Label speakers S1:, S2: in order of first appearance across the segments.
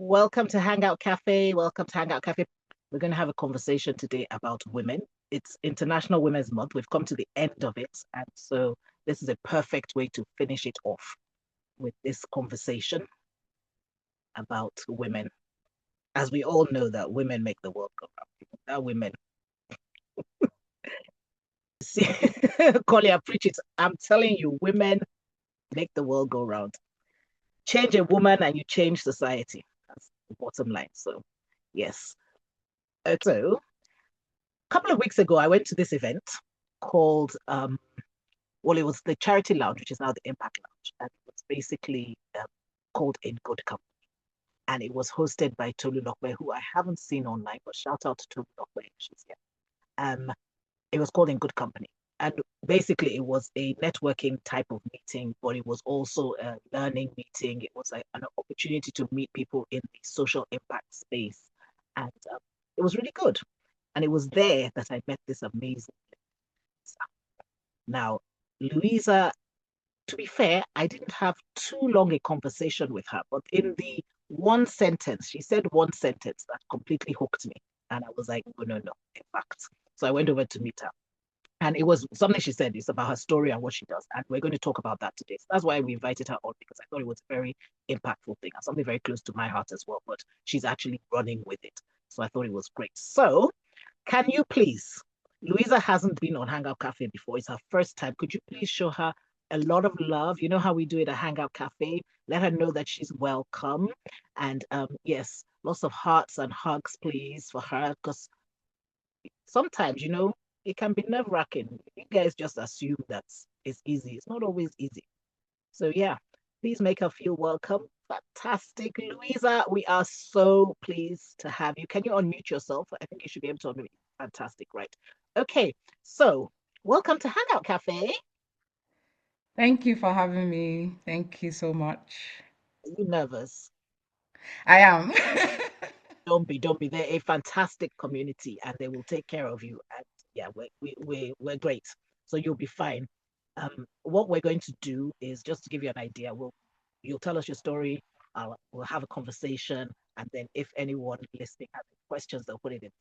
S1: Welcome to Hangout Cafe. Welcome to Hangout Cafe. We're going to have a conversation today about women. It's International Women's Month. We've come to the end of it. And so this is a perfect way to finish it off with this conversation about women. As we all know that women make the world go round. That women. See, Collier, preach it. I'm telling you, women make the world go round. Change a woman and you change society. That's the bottom line. So, yes. So, a couple of weeks ago, I went to this event called, it was the Charity Lounge, which is now the Impact Lounge. And it was basically called In Good Company. And it was hosted by 𝗕𝗿𝗄𝗻, who I haven't seen online, but shout out to 𝗕𝗿𝗄𝗻. She's here. It was called In Good Company. And basically, it was a networking type of meeting, but it was also a learning meeting. It was an opportunity to meet people in the social impact space. And it was really good. And it was there that I met this amazing Louisa. Now, Louisa, to be fair, I didn't have too long a conversation with her, but in the one sentence, she said one sentence that completely hooked me. And I was like, oh, no, in fact. So I went over to meet her. And it was something she said, it's about her story and what she does. And we're going to talk about that today. So that's why we invited her on, because I thought it was a very impactful thing and something very close to my heart as well. But she's actually running with it. So I thought it was great. So can you please, Louisa hasn't been on Hangout Cafe before. It's her first time. Could you please show her a lot of love? You know how we do it at Hangout Cafe. Let her know that she's welcome. And yes, lots of hearts and hugs, please, for her. Because sometimes, it can be nerve-wracking. You guys just assume that it's easy. It's not always easy. So yeah, please make her feel welcome. Fantastic. Louisa, we are so pleased to have you. Can you unmute yourself? I think you should be able to unmute. Fantastic, right. Okay, so welcome to Hangout Cafe.
S2: Thank you for having me. Thank you so much.
S1: Are you nervous?
S2: I am.
S1: Don't be. They're a fantastic community and they will take care of you. And yeah, we're great. So you'll be fine. What we're going to do is just to give you an idea, you'll tell us your story, we'll have a conversation, and then if anyone listening has any questions, they'll put it in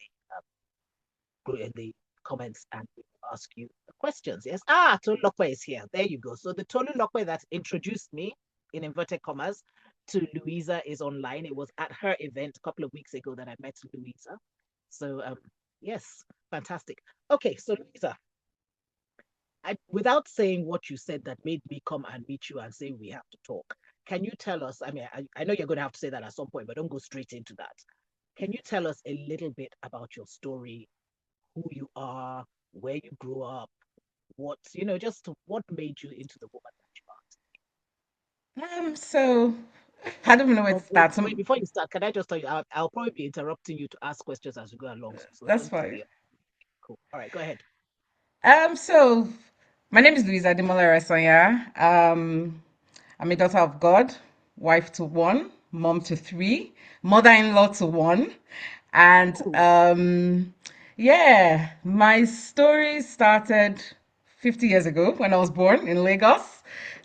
S1: the comments and we will ask you the questions. Yes. 𝗕𝗿𝗄𝗻 is here. There you go. So the 𝗕𝗿𝗄𝗻 that introduced me in inverted commas to Louisa is online. It was at her event a couple of weeks ago that I met Louisa. So yes, fantastic. Okay, so Louisa, without saying what you said that made me come and meet you and say we have to talk, can you tell us? I mean, I know you're going to have to say that at some point, but don't go straight into that. Can you tell us a little bit about your story, who you are, where you grew up, just what made you into the woman that you
S2: So I don't even know where
S1: are?
S2: to start.
S1: Wait, before you start, can I just tell you, I'll probably be interrupting you to ask questions as we go along. So
S2: That's
S1: don't
S2: fine.
S1: be cool. All right, go ahead.
S2: So my name is Louisa Ademola-Oresanya. I'm a daughter of God, wife to one, mom to three, mother-in-law to one. And
S1: Ooh,
S2: yeah, my story started 50 years ago when I was born in Lagos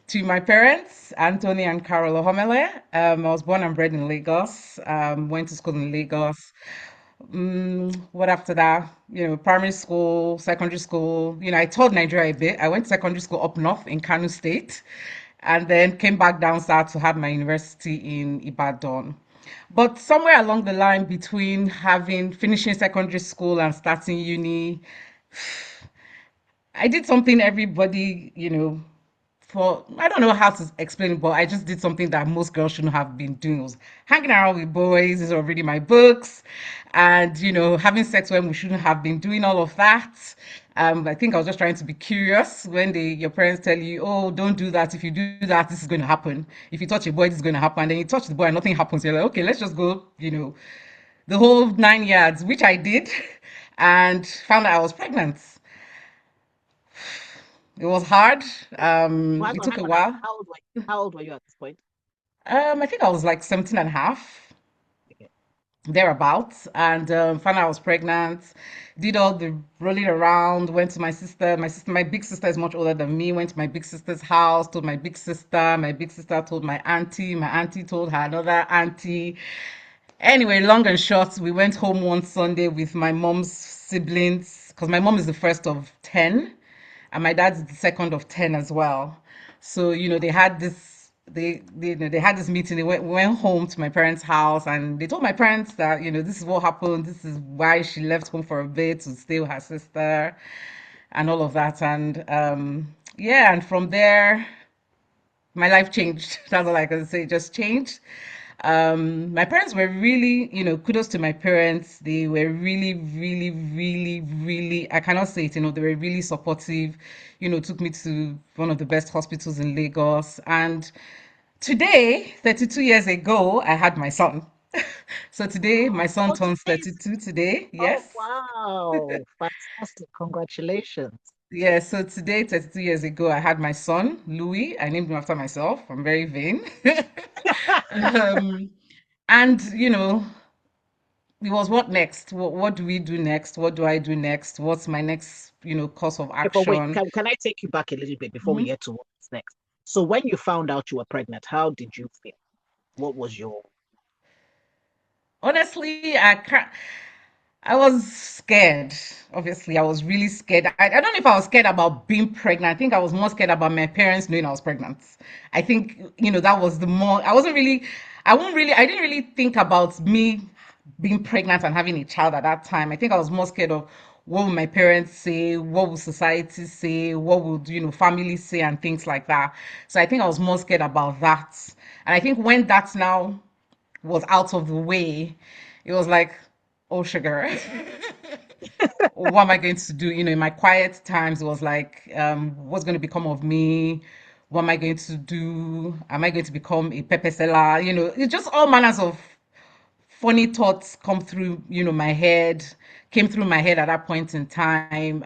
S2: to my parents, Anthony and Carol Ohomele. I was born and bred in Lagos, went to school in Lagos. What after that? Primary school, secondary school. I toured Nigeria a bit. I went to secondary school up north in Kano State and then came back down south to have my university in Ibadan. But somewhere along the line between having finishing secondary school and starting uni, I did something everybody, for I don't know how to explain it, but I just did something that most girls shouldn't have been doing. It was hanging around with boys, or reading my books, and having sex when we shouldn't have been doing all of that. I think I was just trying to be curious when your parents tell you, "Oh, don't do that. If you do that, this is going to happen. If you touch a boy, this is going to happen." And then you touch the boy and nothing happens. You're like, "Okay, let's just go." The whole 9 yards, which I did, and found out I was pregnant. It was hard.
S1: well,
S2: It took
S1: hang
S2: a
S1: on.
S2: while.
S1: How old were you at this point?
S2: I think I was like 17 and a half,
S1: Okay.
S2: thereabouts, and found out I was pregnant. Did all the rolling around, went to my sister. My big sister is much older than me. Went to my big sister's house, told my big sister. My big sister told my auntie. My auntie told her another auntie. Anyway, long and short, we went home one Sunday with my mom's siblings because my mom is the first of 10 and my dad's the second of 10 as well. So, they had this they had this meeting. We went home to my parents' house and they told my parents that, this is what happened. This is why she left home for a bit to stay with her sister and all of that. And yeah, and from there my life changed. That's all I can say. It just changed. My parents were really, kudos to my parents. They were really, really, really, really, I cannot say it, they were really supportive, took me to one of the best hospitals in Lagos. And today, 32 years ago, I had my son. So today, my son
S1: Oh,
S2: turns
S1: today's
S2: 32 today.
S1: oh
S2: Yes.
S1: wow, fantastic! Congratulations.
S2: Yeah, so today, 32 years ago, I had my son, Louis. I named him after myself. I'm very vain. um, and, it was what next? What do we do next? What do I do next? What's my next, course of
S1: Okay, but wait,
S2: action?
S1: can I take you back a little bit before we
S2: Mhm.
S1: get to what's next? So when you found out you were pregnant, how did you feel? What was your
S2: Honestly, I was scared. Obviously, I was really scared. I don't know if I was scared about being pregnant. I think I was more scared about my parents knowing I was pregnant. I think, that was the more, I didn't really think about me being pregnant and having a child at that time. I think I was more scared of what would my parents say, what would society say, what would, family say, and things like that. So I think I was more scared about that. And I think when that now was out of the way, it was like, oh, sugar, what am I going to do? In my quiet times, it was like, what's going to become of me? What am I going to do? Am I going to become a pepper seller? It's just all manners of funny thoughts came through my head at that point in time.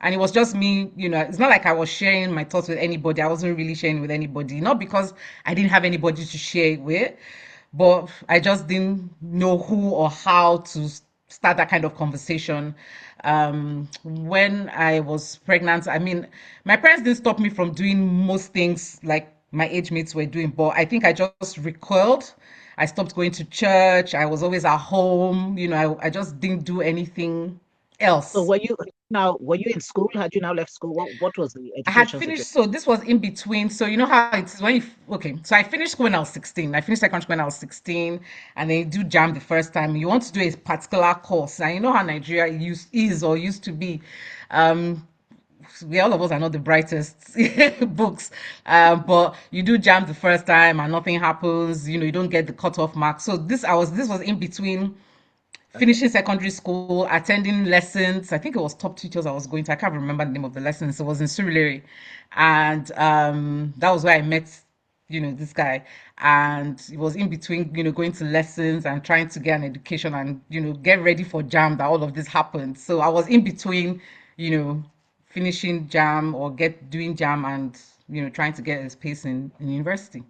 S2: And it was just me, it's not like I was sharing my thoughts with anybody. I wasn't really sharing with anybody, not because I didn't have anybody to share it with, but I just didn't know who or how to start that kind of conversation. When I was pregnant, I mean, my parents didn't stop me from doing most things like my age mates were doing, but I think I just recoiled. I stopped going to church. I was always at home. I just didn't do anything
S1: so
S2: else.
S1: were you in school? Had you now left school? What was the
S2: I had
S1: education
S2: finished,
S1: situation?
S2: so this was in between. So you know how it's when okay, so I finished school when I was 16. I finished secondary school when I was 16, and then you do jam the first time. You want to do a particular course, and you know how Nigeria is or used to be. Um, all of us are not the brightest books, but you do jam the first time and nothing happens. You don't get the cutoff mark. So this was in between
S1: Okay.
S2: finishing secondary school, attending lessons. I think it was top teachers I was going to. I can't remember the name of the lessons. It was in Surulere. And that was where I met, this guy. And it was in between, going to lessons and trying to get an education and, get ready for jam that all of this happened. So I was in between, you know, finishing jam or get doing jam and, trying to get a space in university.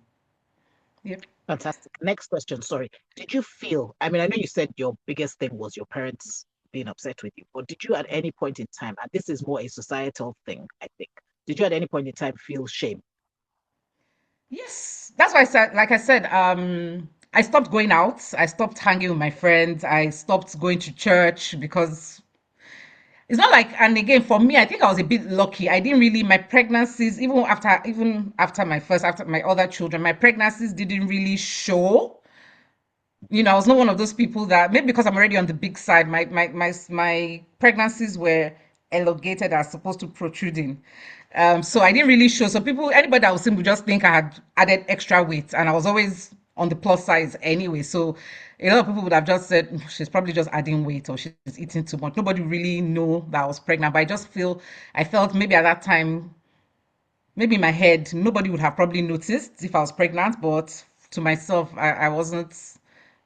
S2: Yep.
S1: Fantastic. Next question. Sorry. Did you feel, I mean, I know you said your biggest thing was your parents being upset with you, but did you at any point in time, and this is more a societal thing, I think, did you at any point in time feel shame?
S2: Yes, that's why I said, I stopped going out. I stopped hanging with my friends. I stopped going to church because it's not like, and again, for me, I think I was a bit lucky. I didn't really, my pregnancies, after my other children, my pregnancies didn't really show. I was not one of those people that maybe because I'm already on the big side, my pregnancies were elongated as opposed to protruding. So I didn't really show. So anybody that was seeing would just think I had added extra weight, and I was always on the plus size anyway. So a lot of people would have just said, she's probably just adding weight or she's eating too much. Nobody really know that I was pregnant, but I felt maybe at that time, maybe in my head, nobody would have probably noticed if I was pregnant, but to myself, I wasn't.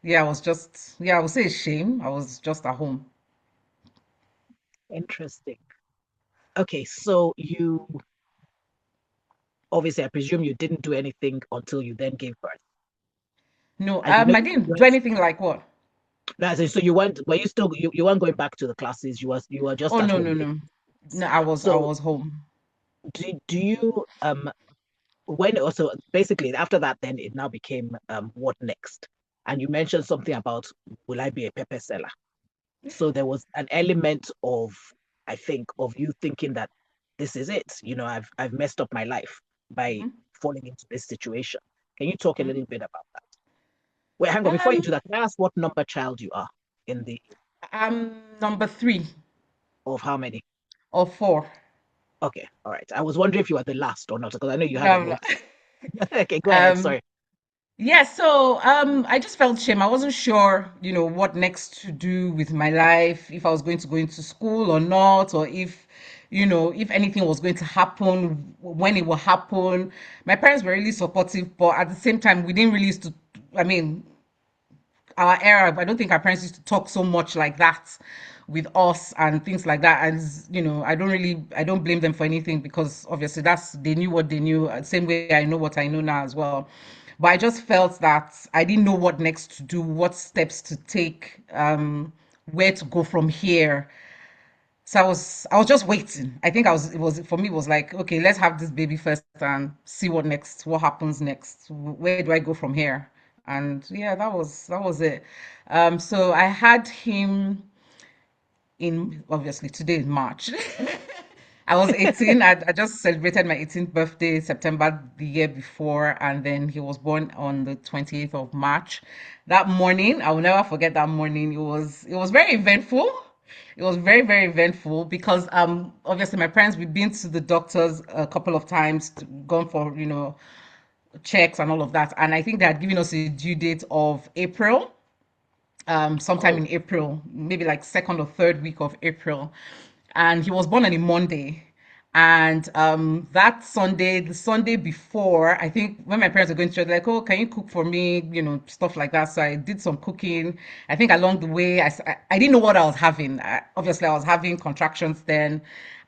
S2: Yeah, I was just, yeah, I would say shame. I was just at home.
S1: Interesting. Okay, so you obviously, I presume you didn't do anything until you then gave birth.
S2: No,
S1: And you know
S2: I
S1: you
S2: didn't do
S1: weren't,
S2: anything like what?
S1: that's it, so you weren't, were you still, you weren't going back to the classes, you were just
S2: Oh,
S1: at
S2: no,
S1: home.
S2: no, no. No, I
S1: So
S2: was home.
S1: do you when also basically after that then it now became what next? and you mentioned something about, will I be a pepper seller? So there was an element of, I think, of you thinking that this is it. I've messed up my life by
S2: Mhm,
S1: falling into this situation. Can you talk a
S2: mhm.
S1: little bit about that? Wait, hang on. Before you
S2: Um,
S1: do that, can I ask what number child you are in the
S2: I'm number three
S1: of how many?
S2: or four.
S1: Okay, all right. I was wondering if you were the last or not, because I know you
S2: No,
S1: had a
S2: I'm not.
S1: lot. Okay, go ahead.
S2: Um,
S1: Sorry.
S2: yeah, so I just felt shame. I wasn't sure, what next to do with my life, if I was going to go into school or not, or if anything was going to happen, when it will happen. My parents were really supportive, but at the same time, we didn't really used to, I mean, our era, I don't think our parents used to talk so much like that with us and things like that. And I don't blame them for anything, because obviously they knew what they knew. Same way I know what I know now as well. But I just felt that I didn't know what next to do, what steps to take, where to go from here. So I was just waiting. I think it was for me, it was like, okay, let's have this baby first and see what happens next. Where do I go from here? And yeah, that was it. So I had him in, obviously today is March. I was 18. I just celebrated my 18th birthday September the year before, and then he was born on the 28th of March. That morning, I will never forget that morning. It was very eventful. It was very, very eventful because obviously my parents, we've been to the doctors a couple of times, gone for checks and all of that, and I think they had given us a due date of April, sometime
S1: Oh,
S2: in April, maybe like second or third week of April. And he was born on a Monday. And that Sunday, the Sunday before, I think when my parents were going to church, like, oh, can you cook for me? Stuff like that. So I did some cooking. I think along the way, I didn't know what I was having. Obviously, I was having contractions then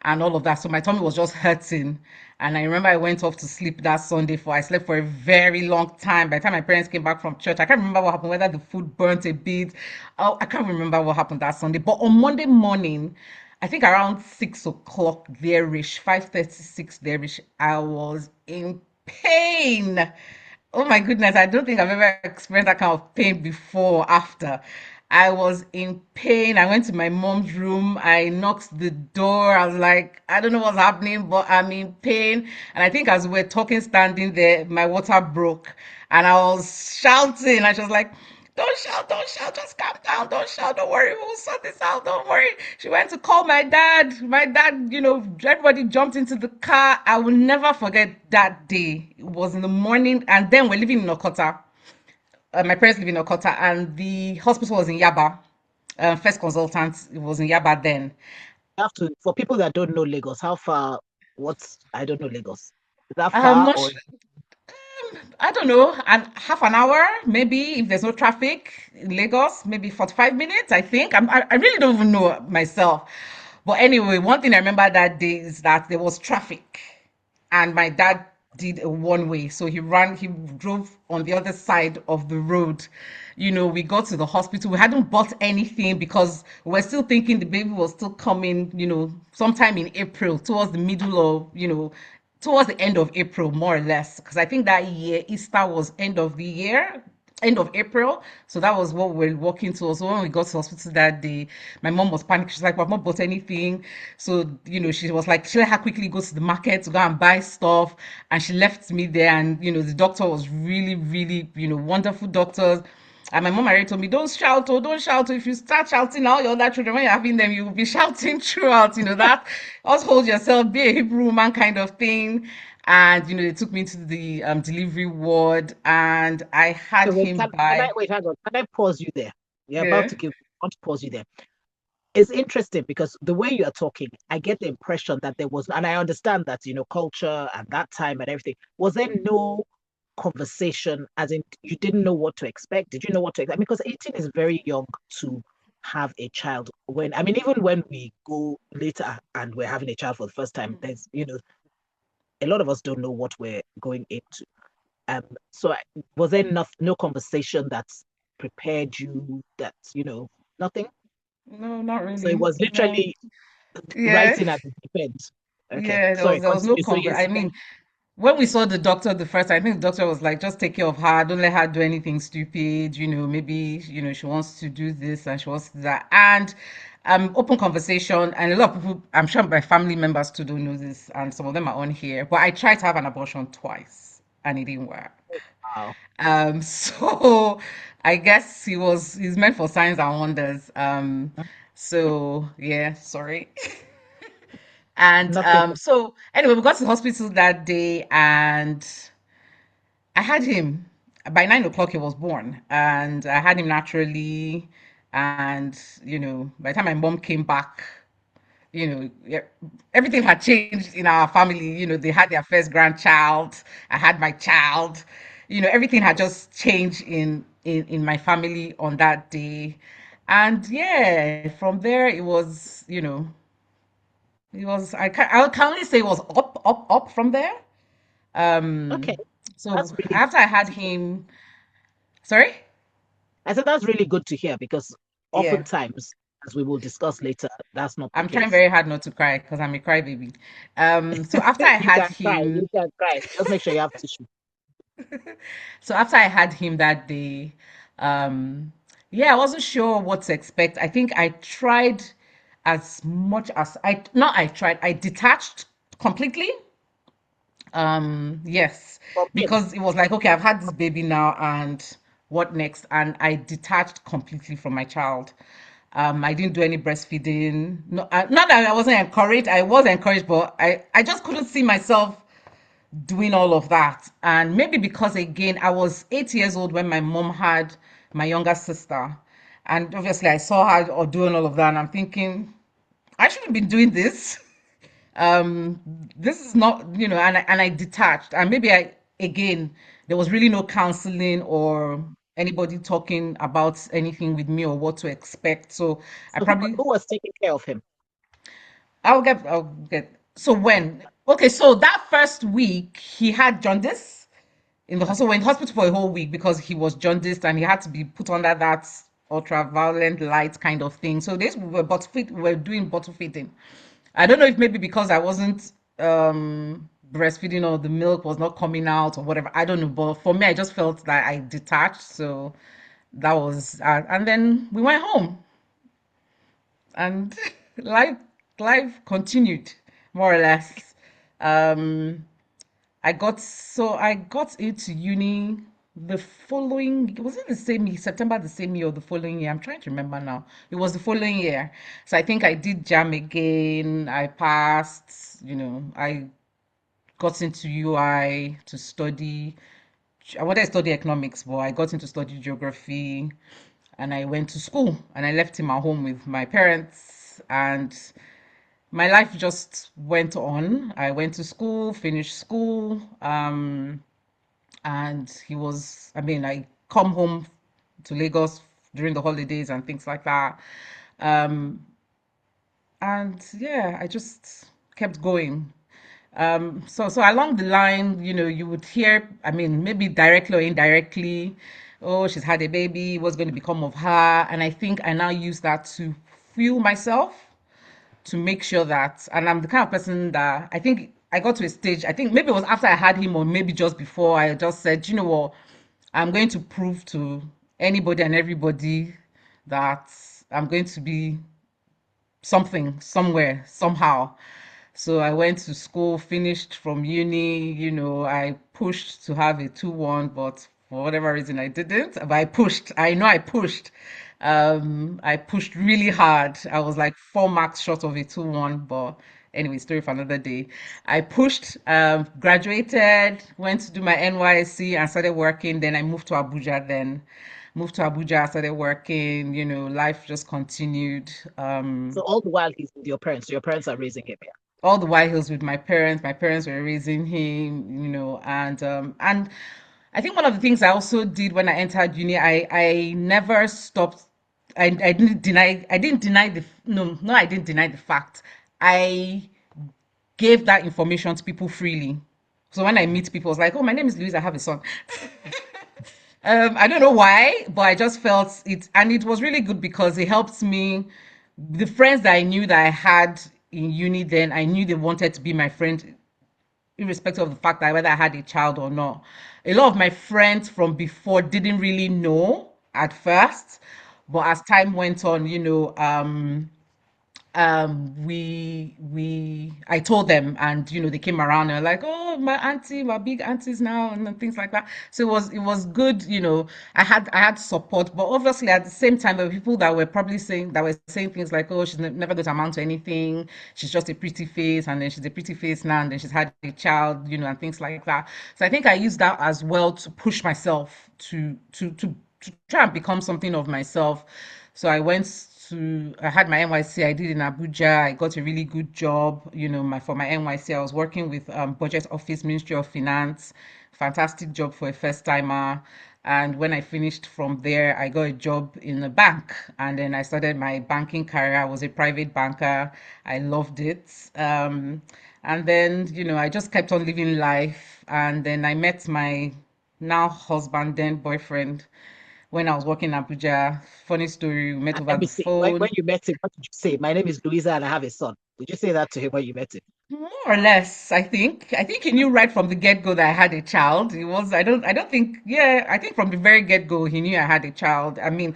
S2: and all of that. So my tummy was just hurting. And I remember I went off to sleep that Sunday I slept for a very long time. By the time my parents came back from church, I can't remember what happened, whether the food burnt a bit. Oh, I can't remember what happened that Sunday. But on Monday morning, I think around 6 o'clock there-ish, 5:36 there-ish, I was in pain. Oh my goodness, I don't think I've ever experienced that kind of pain before or after. I was in pain. I went to my mom's room. I knocked the door. I was like, I don't know what's happening, but I'm in pain. And I think as we were talking, standing there, my water broke. And I was shouting. And she was like, don't shout, just calm down, don't shout, don't worry, we'll sort this out, don't worry. She went to call my dad. My dad, everybody jumped into the car. I will never forget that day. It was in the morning, and then we're living in Okota. My parents live in Okota, and the hospital was in Yaba. First consultant, it was in Yaba then.
S1: I have to, for people that don't know Lagos, how far, I don't know Lagos. Is that
S2: I'm
S1: far
S2: not
S1: or
S2: sure. I don't know, and half an hour, maybe if there's no traffic in Lagos, maybe 45 minutes, I think. I really don't even know myself. But anyway, one thing I remember that day is that there was traffic and my dad did a one way. So he drove on the other side of the road. We got to the hospital. We hadn't bought anything because we were still thinking the baby was still coming, sometime in April, towards the end of April, more or less. Because I think that year, Easter was end of the year, end of April. So that was what we're working towards. So when we got to hospital that day, my mom was panicking. She's like, "We've not bought anything." So, she was like, she let her quickly go to the market to go and buy stuff. And she left me there. And, the doctor was really, really, wonderful doctors. And my mom already told me, don't shout, oh, don't shout. Oh. If you start shouting, all your other children, when you're having them, you will be shouting throughout, that. Just hold yourself, be a Hebrew woman kind of thing. And, they took me to the delivery ward and I had
S1: okay, wait,
S2: him
S1: can I
S2: by,
S1: wait, hang on. Can I pause you there? You're about
S2: yeah.
S1: to give I want to pause you there. It's interesting because the way you are talking, I get the impression that there was, and I understand that, culture and that time and everything. Was there no conversation, as in you didn't know what to expect? Did you know what to expect? Because 18 is very young to have a child. Even when we go later and we're having a child for the first time, there's, a lot of us don't know what we're going into. So was there no conversation that prepared you that, nothing?
S2: No, not
S1: So it
S2: really.
S1: was
S2: No.
S1: literally
S2: Yeah.
S1: writing at the deep end. Okay,
S2: Yeah, there was
S1: sorry,
S2: there was no
S1: continue. So
S2: conver
S1: yes,
S2: I
S1: you
S2: mean,
S1: mentioned.
S2: when we saw the doctor the first time, I think the doctor was like, just take care of her, don't let her do anything stupid, maybe, she wants to do this and she wants to do that. And open conversation, and a lot of people, I'm sure my family members too don't know this, and some of them are on here, but I tried to have an abortion twice and it didn't work.
S1: Wow.
S2: So I guess he's meant for signs and wonders. So yeah, sorry. And
S1: Nothing.
S2: so anyway, we got to the hospital that day, and I had him by 9 o'clock. He was born, and I had him naturally. And by the time my mom came back, yeah, everything had changed in our family. They had their first grandchild. I had my child. Everything had just changed in my family on that day. And yeah, from there it was, I can only say it was up, up, up from there.
S1: Okay,
S2: So
S1: that's really
S2: after I had him, sorry?
S1: I said that's really good to hear because
S2: Yeah.
S1: oftentimes, as we will discuss later, that's not the
S2: I'm trying
S1: case.
S2: very hard not to cry because I'm a crybaby. So after I
S1: You
S2: had
S1: can cry, you
S2: him,
S1: can cry. Just make sure you have tissue.
S2: so after I had him that day, um, yeah, I wasn't sure what to expect. I think I tried as much as not I tried, I detached completely. Yes,
S1: From him.
S2: because it was like, okay, I've had this baby now, and what next? And I detached completely from my child. I didn't do any breastfeeding. No, not that I wasn't encouraged. I was encouraged, but I just couldn't see myself doing all of that. And maybe because, again, I was 8 years old when my mom had my younger sister. And obviously, I saw her doing all of that, and I'm thinking, I shouldn't be doing this. um this is not, and I detached, and maybe I again there was really no counseling or anybody talking about anything with me or what to expect. So I
S1: So
S2: probably
S1: who was taking care of him?
S2: I'll get so when okay, so that first week he had jaundice in the
S1: Okay.
S2: hospital, went hospital for a whole week because he was jaundiced and he had to be put under that ultraviolet light kind of thing. So this we were doing bottle feeding. I don't know if maybe because I wasn't breastfeeding or the milk was not coming out or whatever. I don't know. But for me, I just felt that I detached. So that was, and then we went home, and life life continued more or less. Um, I got into uni the following, was it the same year, September the same year or the following year? I'm trying to remember now. It was the following year. So I think I did jam again. I passed, I got into UI to study. I wanted to study economics, but I got into study geography, and I went to school, and I left him at home with my parents, and my life just went on. I went to school, finished school, and I come home to Lagos during the holidays and things like that. Um, and yeah, I just kept going. So along the line, you would hear, I mean, maybe directly or indirectly, oh, she's had a baby, what's going to become of her? And I think I now use that to fuel myself, to make sure that, and I'm the kind of person that I think I got to a stage, I think maybe it was after I had him or maybe just before, I just said, you know what, I'm going to prove to anybody and everybody that I'm going to be something, somewhere, somehow. So I went to school, finished from uni, I pushed to have a 2-1, but for whatever reason I didn't. But I pushed. I know I pushed. I pushed really hard. I was like 4 marks short of a 2-1, but anyway, story for another day. I pushed, graduated, went to do my NYSC and started working. Then I moved to Abuja. Started working, life just continued.
S1: So all the while he's with your parents. So your parents are raising him. Yeah.
S2: All the while he was with my parents. My parents were raising him, and I think one of the things I also did when I entered uni, I never stopped. I didn't deny the no no I didn't deny the fact. I gave that information to people freely. So when I meet people, it's like, oh, my name is Louisa, I have a son. I don't know why, but I just felt it, and it was really good because it helped me. The friends that I knew that I had in uni then, I knew they wanted to be my friend irrespective of the fact that whether I had a child or not. A lot of my friends from before didn't really know at first, but as time went on, I told them, and they came around and were like, oh, my auntie, my big aunties now, and then things like that. So it was good. I had support, but obviously at the same time there were people that were probably saying things like, oh, she's never going to amount to anything, she's just a pretty face, and then she's a pretty face now, and then she's had a child, and things like that. So I think I used that as well to push myself to try and become something of myself. So I had my NYC, I did in Abuja. I got a really good job, for my NYC. I was working with Budget Office, Ministry of Finance. Fantastic job for a first timer. And when I finished from there, I got a job in a bank. And then I started my banking career. I was a private banker. I loved it. And then, I just kept on living life. And then I met my now husband, then boyfriend, when I was working in Abuja. Funny story, we met over
S1: Let me
S2: the
S1: see. When
S2: phone.
S1: you met him, what did you say? My name is Louisa and I have a son. Did you say that to him when you met him?
S2: More or less, I think. I think he knew right from the get-go that I had a child. I don't think, yeah, I think from the very get-go he knew I had a child. I mean,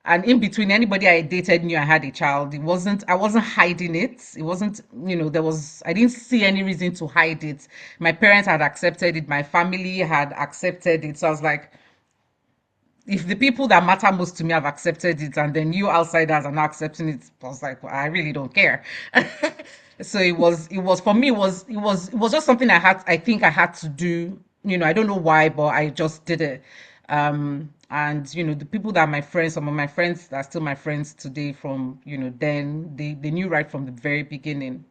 S2: and in between, anybody I dated knew I had a child. I wasn't hiding it. It wasn't, I didn't see any reason to hide it. My parents had accepted it. My family had accepted it. So I was like, if the people that matter most to me have accepted it, and then you outsiders are not accepting it, I was like, well, I really don't care. So it was for me, it was just something I think I had to do. I don't know why, but I just did it. And the people that are my friends, some of my friends that are still my friends today from then, they knew right from the very beginning.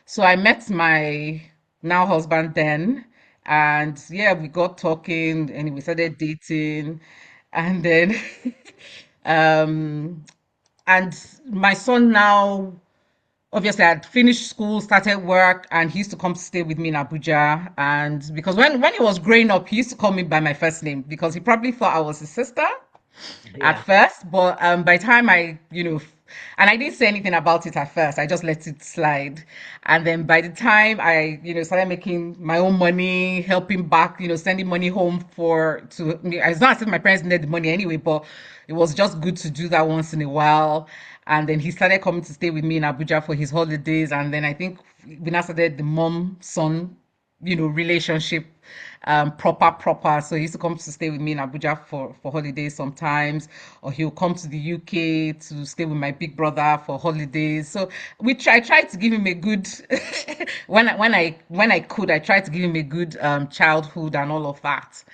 S2: So I met my now husband then, and yeah, we got talking and we started dating, and then um and my son now, obviously I had finished school, started work, and he used to come to stay with me in Abuja. And because when he was growing up, he used to call me by my first name because he probably thought I was his sister at
S1: Yeah.
S2: first, but by the time and I didn't say anything about it at first. I just let it slide, and then by the time I, started making my own money, helping back, sending money home it's not as if my parents needed the money anyway, but it was just good to do that once in a while. And then he started coming to stay with me in Abuja for his holidays, and then I think we now started the mom son relationship, proper. So he used to come to stay with me in Abuja for holidays sometimes, or he'll come to the UK to stay with my big brother for holidays. So I tried to give him a good when I could, I tried to give him a good childhood and all of that.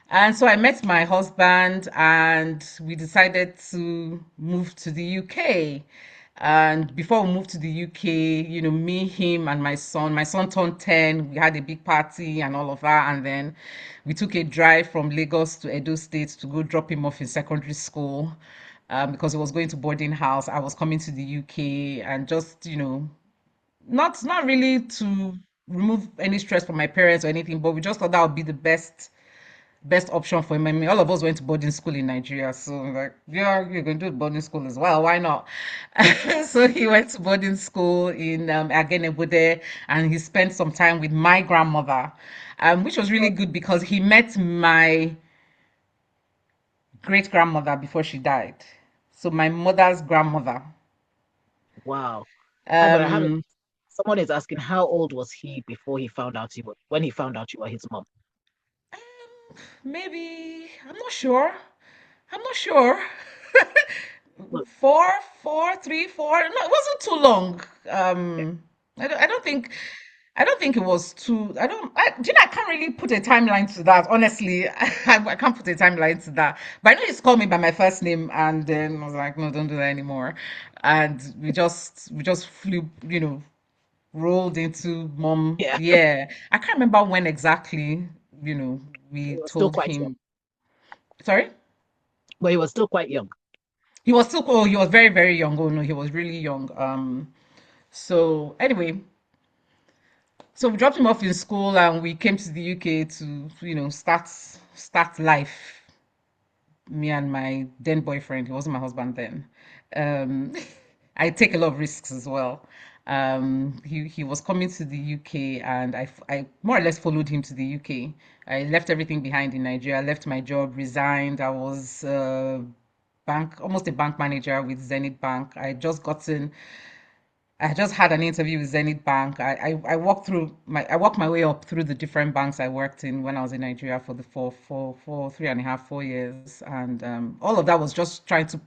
S2: And so I met my husband and we decided to move to the UK. And before we moved to the UK, me, him, and my son turned 10. We had a big party and all of that. And then we took a drive from Lagos to Edo State to go drop him off in secondary school, because he was going to boarding house. I was coming to the UK, and just, not really to remove any stress from my parents or anything, but we just thought that would be the best option for him. I mean, all of us went to boarding school in Nigeria, so like, yeah, you're going to do boarding school as well. Why not? So he went to boarding school in Agenebode, and he spent some time with my grandmother, which was really good because he met my great grandmother before she died. So my mother's grandmother.
S1: Wow. Hi, but I have
S2: Um,
S1: someone is asking how old was he before he found out when he found out you were his mom?
S2: Maybe I'm not sure. I'm not sure.
S1: Well,
S2: Four, four, three, four. No, it wasn't too long. I don't think it was too. I can't really put a timeline to that. Honestly, I can't put a timeline to that. But I know he's called me by my first name, and then I was like, no, don't do that anymore. And we just flew, rolled into mom.
S1: yeah,
S2: Yeah, I can't remember when exactly.
S1: he
S2: We
S1: was still
S2: told
S1: quite young.
S2: him. Sorry.
S1: But he was still quite young.
S2: He was very, very young. Oh no, he was really young. So anyway, so we dropped him off in school and we came to the UK to, start life. Me and my then boyfriend, he wasn't my husband then. Um, I take a lot of risks as well. He was coming to the UK, and I more or less followed him to the UK. I left everything behind in Nigeria. I left my job, resigned. I was almost a bank manager with Zenith Bank. I just had an interview with Zenith Bank. I I worked my way up through the different banks I worked in when I was in Nigeria for the 3.5, 4 years, and all of that was just trying to.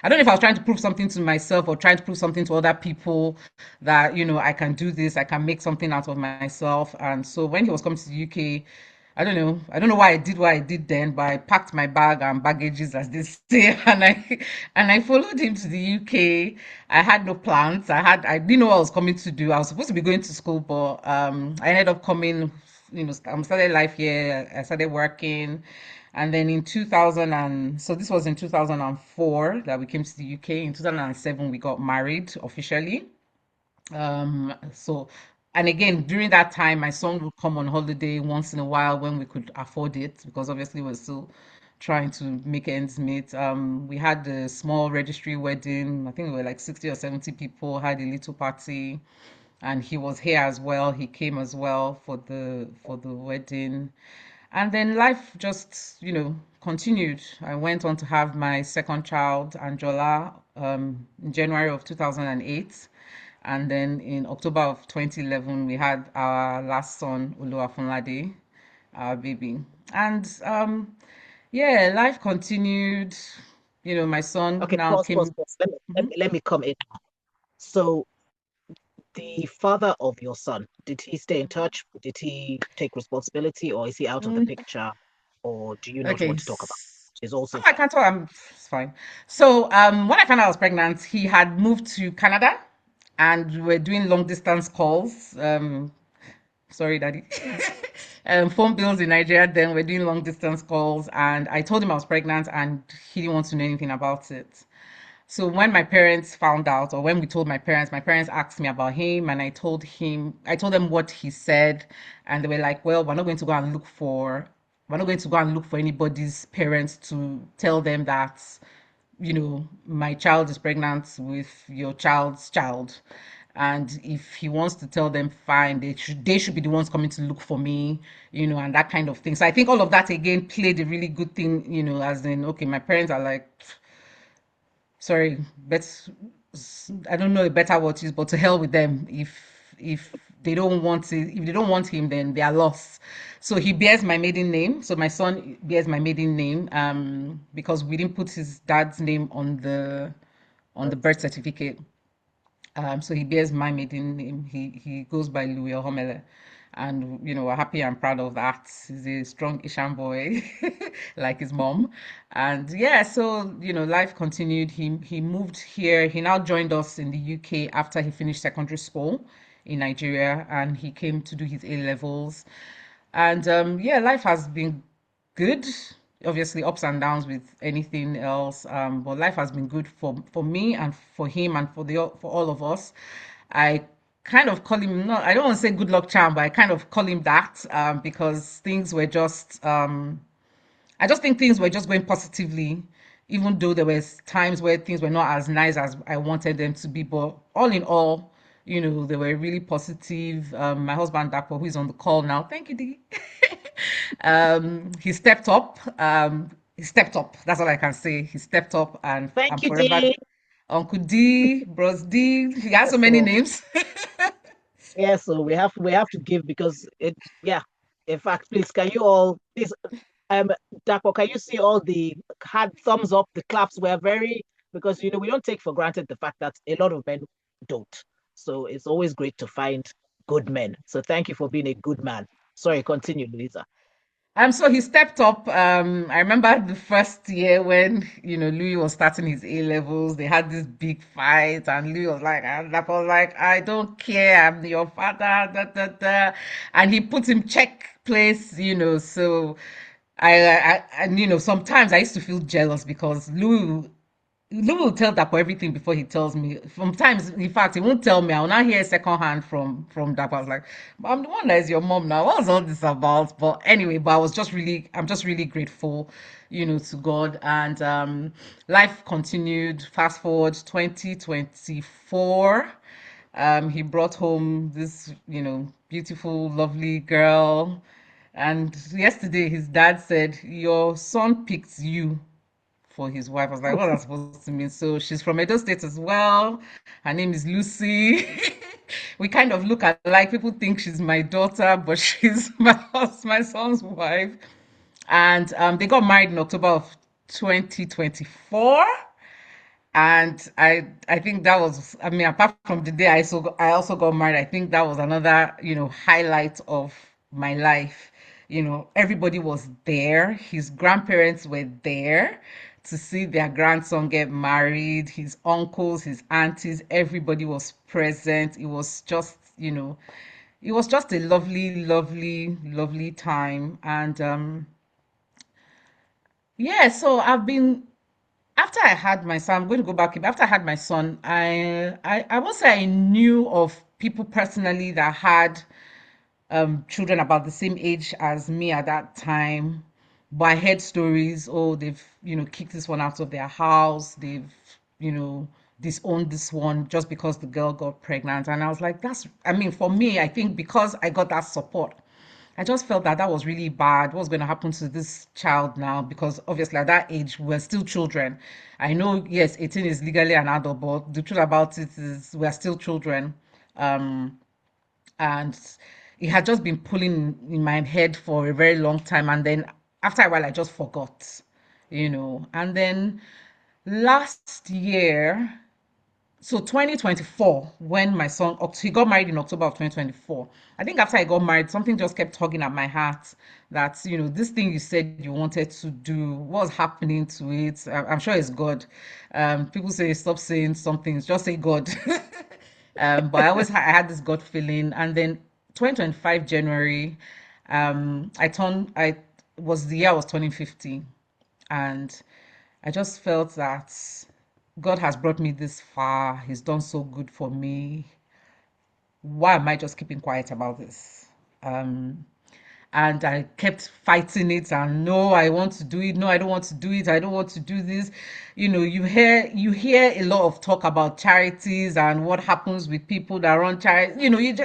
S2: I don't know if I was trying to prove something to myself or trying to prove something to other people that I can do this, I can make something out of myself. And so when he was coming to the UK, I don't know why I did what I did then, but I packed my bag and baggages, as they say, and I followed him to the UK. I had no plans. I didn't know what I was coming to do. I was supposed to be going to school, but I ended up coming. I started life here. I started working, and then in 2000 so this was in 2004 that we came to the UK. In 2007 we got married officially. So, and again, during that time, my son would come on holiday once in a while when we could afford it, because obviously we're still trying to make ends meet. We had a small registry wedding. I think we were like 60 or 70 people, had a little party, and he was here as well. He came as well for the wedding. And then life just, continued. I went on to have my second child, Angela, in January of 2008. And then in October of 2011, we had our last son, Oluwafunlade, our baby. And yeah, life continued. My son
S1: Okay,
S2: now
S1: pause, pause,
S2: came.
S1: pause. Let me, let
S2: Mhm.
S1: me, let me come in. So the father of your son, did he stay in touch? Did he take responsibility, or is he out of the
S2: Mm,
S1: picture? Or do you not
S2: Okay.
S1: want to talk about? It's also
S2: I
S1: fine.
S2: can't tell. It's fine. So when I found out I was pregnant, he had moved to Canada, and we were doing long distance calls. Sorry, daddy. Phone bills in Nigeria, then we're doing long distance calls, and I told him I was pregnant, and he didn't want to know anything about it. So when my parents found out, or when we told my parents asked me about him, and I told them what he said, and they were like, "Well, we're not going to go and look for anybody's parents to tell them that, my child is pregnant with your child's child. And if he wants to tell them, fine, they should be the ones coming to look for me, and that kind of thing." So I think all of that again played a really good thing, as in, okay, my parents are like, sorry, but I don't know a better word to use, but to hell with them. If they don't want it, if they don't want him, then they are lost. So he bears my maiden name. So my son bears my maiden name, because we didn't put his dad's name on the birth certificate. So he bears my maiden name. He goes by Louis and we're happy and proud of that. He's a strong Ishan boy, like his mom. And yeah, so life continued. He moved here. He now joined us in the UK after he finished secondary school in Nigeria, and he came to do his A levels. And yeah, life has been good. Obviously, ups and downs with anything else. But life has been good for me and for him and for all of us. I kind of call him, not, I don't want to say good luck charm, but I kind of call him that, because things were just I just think things were just going positively, even though there was times where things were not as nice as I wanted them to be. But all in all, they were really positive. My husband Dapo, who is on the call now, thank you, Dee. He stepped up. He stepped up. That's all I can say. He stepped up, and I'm
S1: Thank you,
S2: forever
S1: Dee.
S2: Uncle D, Bros D. He has so
S1: Yes,
S2: many
S1: so
S2: names.
S1: yeah, so we have to give because it yeah. In fact, please can you all please Dapo, can you see all the had thumbs up, the claps were very because we don't take for granted the fact that a lot of men don't. So it's always great to find good men. So thank you for being a good man. Sorry, continue, Louisa.
S2: So he stepped up. I remember the first year when Louis was starting his A levels. They had this big fight, and Louis was like, and I was like, I don't care. I'm your father. Da, da, da. And he put him check place. So and sometimes I used to feel jealous because Louis will tell Dapo everything before he tells me. Sometimes, in fact, he won't tell me. I will not hear second hand from Dapo. I was like, "But I'm the one that is your mom now. What's all this about?" But anyway, I'm just really grateful, to God. And life continued. Fast forward 2024. He brought home this, beautiful, lovely girl. And yesterday, his dad said, "Your son picked you for his wife." I was like, "What's that supposed to mean?" So she's from Edo State as well. Her name is Lucy. We kind of look alike. People think she's my daughter, but she's my son's wife. And they got married in October of 2024. And I think that was, I mean, apart from the day I also got married, I think that was another, highlight of my life. Everybody was there. His grandparents were there to see their grandson get married. His uncles, his aunties, everybody was present. It was just a lovely, lovely, lovely time. And yeah, so I've been after I had my son, I'm going to go back. After I had my son, I won't say I knew of people personally that had children about the same age as me at that time. But I heard stories, oh, they've, kicked this one out of their house. They've, you know, disowned this one just because the girl got pregnant. And I was like, I mean, for me, I think because I got that support, I just felt that that was really bad. What's going to happen to this child now? Because obviously at that age, we're still children. I know, yes, 18 is legally an adult, but the truth about it is we're still children. Um, and it had just been pulling in my head for a very long time. And then after a while, I just forgot. And then last year, so 2024, when my son, he got married in October of 2024. I think after I got married, something just kept tugging at my heart that, this thing you said you wanted to do, what's happening to it? I'm sure it's God. People say, stop saying some things, just say God. But I had this gut feeling. And then 2025 January, I was the year I was turning 50. And I just felt that God has brought me this far. He's done so good for me. Why am I just keeping quiet about this? Um, and I kept fighting it and no, I want to do it. No, I don't want to do it. I don't want to do this. You hear a lot of talk about charities and what happens with people that run charities.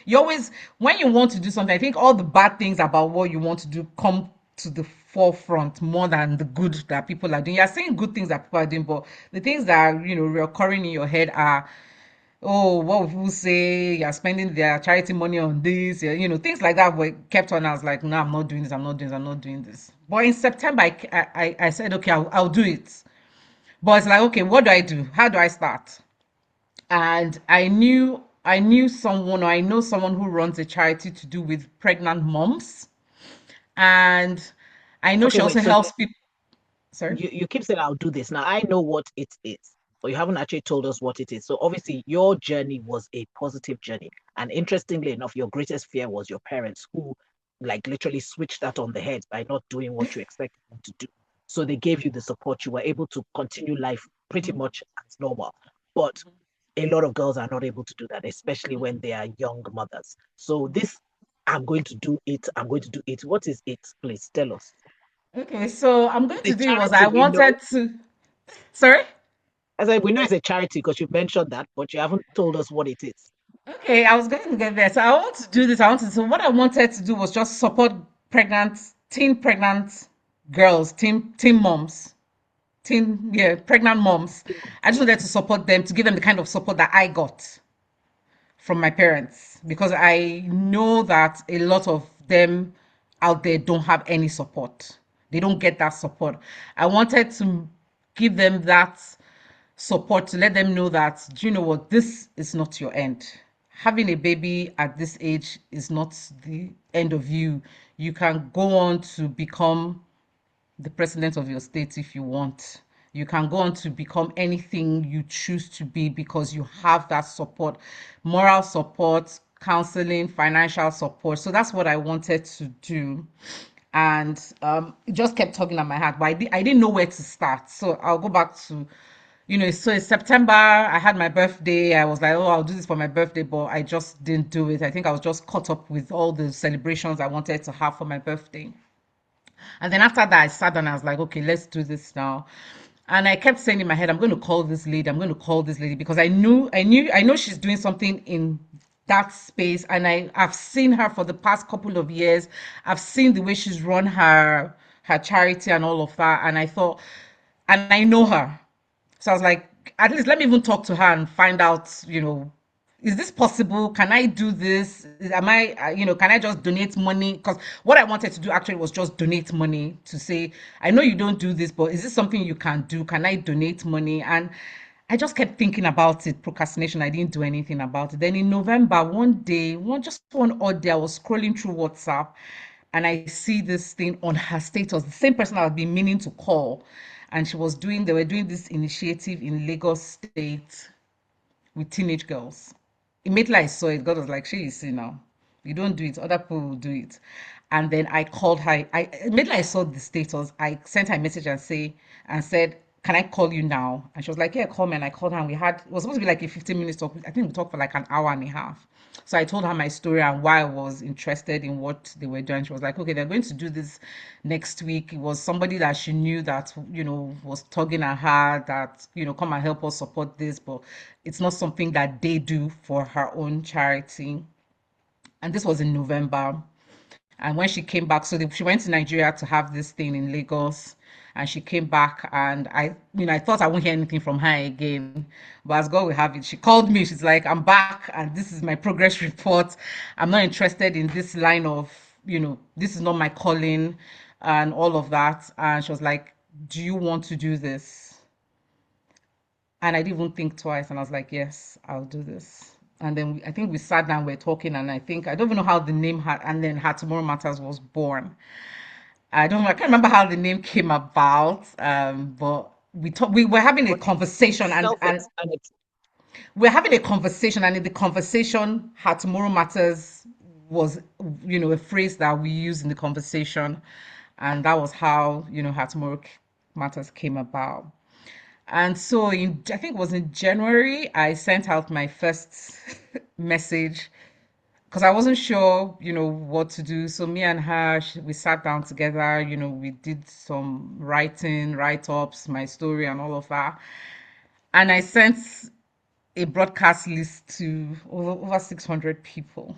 S2: You always when you want to do something, I think all the bad things about what you want to do come to the forefront more than the good that people are doing. You're saying good things that people are doing, but the things that are recurring in your head are, oh, what would people say? You're spending their charity money on this, yeah, things like that were kept on. I was like, no, I'm not doing this, I'm not doing this, I'm not doing this. But in September, I said, okay, I'll do it. But it's like, okay, what do I do? How do I start? And I knew someone, or I know someone who runs a charity to do with pregnant moms. And I know
S1: Okay,
S2: she
S1: wait.
S2: also
S1: So
S2: helps people. Sorry.
S1: you keep saying I'll do this. Now I know what it is, but you haven't actually told us what it is. So obviously your journey was a positive journey. And interestingly enough, your greatest fear was your parents who like literally switched that on the head by not doing what you expected them to do. So they gave you the support. You were able to continue life pretty much as normal. But a lot of girls are not able to do that, especially when they are young mothers. So this I'm going to do it. I'm going to do it. What is it? Please tell us.
S2: Okay, so I'm going
S1: The
S2: to do was I
S1: charity we know.
S2: wanted to. Sorry.
S1: As I we know it's a charity because you mentioned that, but you haven't told us what it is.
S2: Okay, I was going to get there. So I want to do this. So what I wanted to do was just support pregnant girls, teen moms, yeah, pregnant moms. I just wanted to support them, to give them the kind of support that I got from my parents, because I know that a lot of them out there don't have any support. They don't get that support. I wanted to give them that support, to let them know that, do you know what, this is not your end. Having a baby at this age is not the end of you. You can go on to become the president of your state if you want. You can go on to become anything you choose to be because you have that support, moral support, counseling, financial support. So that's what I wanted to do. And it just kept tugging at my heart, but I didn't know where to start. So I'll go back to, so in September, I had my birthday. I was like, oh, I'll do this for my birthday, but I just didn't do it. I think I was just caught up with all the celebrations I wanted to have for my birthday. And then after that, I sat down and I was like, okay, let's do this now. And I kept saying in my head, I'm going to call this lady. I'm going to call this lady because I know she's doing something in that space, and I've seen her for the past couple of years. I've seen the way she's run her charity and all of that, and I thought, and I know her, so I was like, at least let me even talk to her and find out, is this possible? Can I do this? Am I, can I just donate money? Because what I wanted to do actually was just donate money to say, I know you don't do this, but is this something you can do? Can I donate money? And I just kept thinking about it, procrastination. I didn't do anything about it. Then in November, one day, just one odd day, I was scrolling through WhatsApp and I see this thing on her status, the same person I've been meaning to call. And they were doing this initiative in Lagos State with teenage girls. Immediately I saw it, God was like, she is, you don't do it, other people will do it. And then I called her. Immediately I saw the status, I sent her a message and said, can I call you now? And she was like, yeah, call me. And I called her and it was supposed to be like a 15 minute talk. I think we talked for like an hour and a half. So I told her my story and why I was interested in what they were doing. She was like, okay, they're going to do this next week. It was somebody that she knew that, was tugging at her that, come and help us support this, but it's not something that they do for her own charity. And this was in November. And when she came back, she went to Nigeria to have this thing in Lagos. And she came back, and I thought I won't hear anything from her again. But as God will have it, she called me. She's like, I'm back, and this is my progress report. I'm not interested in this line of, this is not my calling, and all of that. And she was like, do you want to do this? And I didn't even think twice. And I was like, yes, I'll do this. And then I think we sat down, we're talking, and I don't even know how the name had, and then Her Tomorrow Matters was born. I can't remember how the name came about, but we were having a
S1: But
S2: conversation, and
S1: self-explanatory.
S2: we're having a conversation, and in the conversation, Her Tomorrow Matters was, a phrase that we use in the conversation, and that was how, Her Tomorrow Matters came about. And so I think it was in January, I sent out my first message because I wasn't sure, what to do. So me and her, we sat down together, we did some writing, write-ups, my story and all of that. And I sent a broadcast list to over 600 people.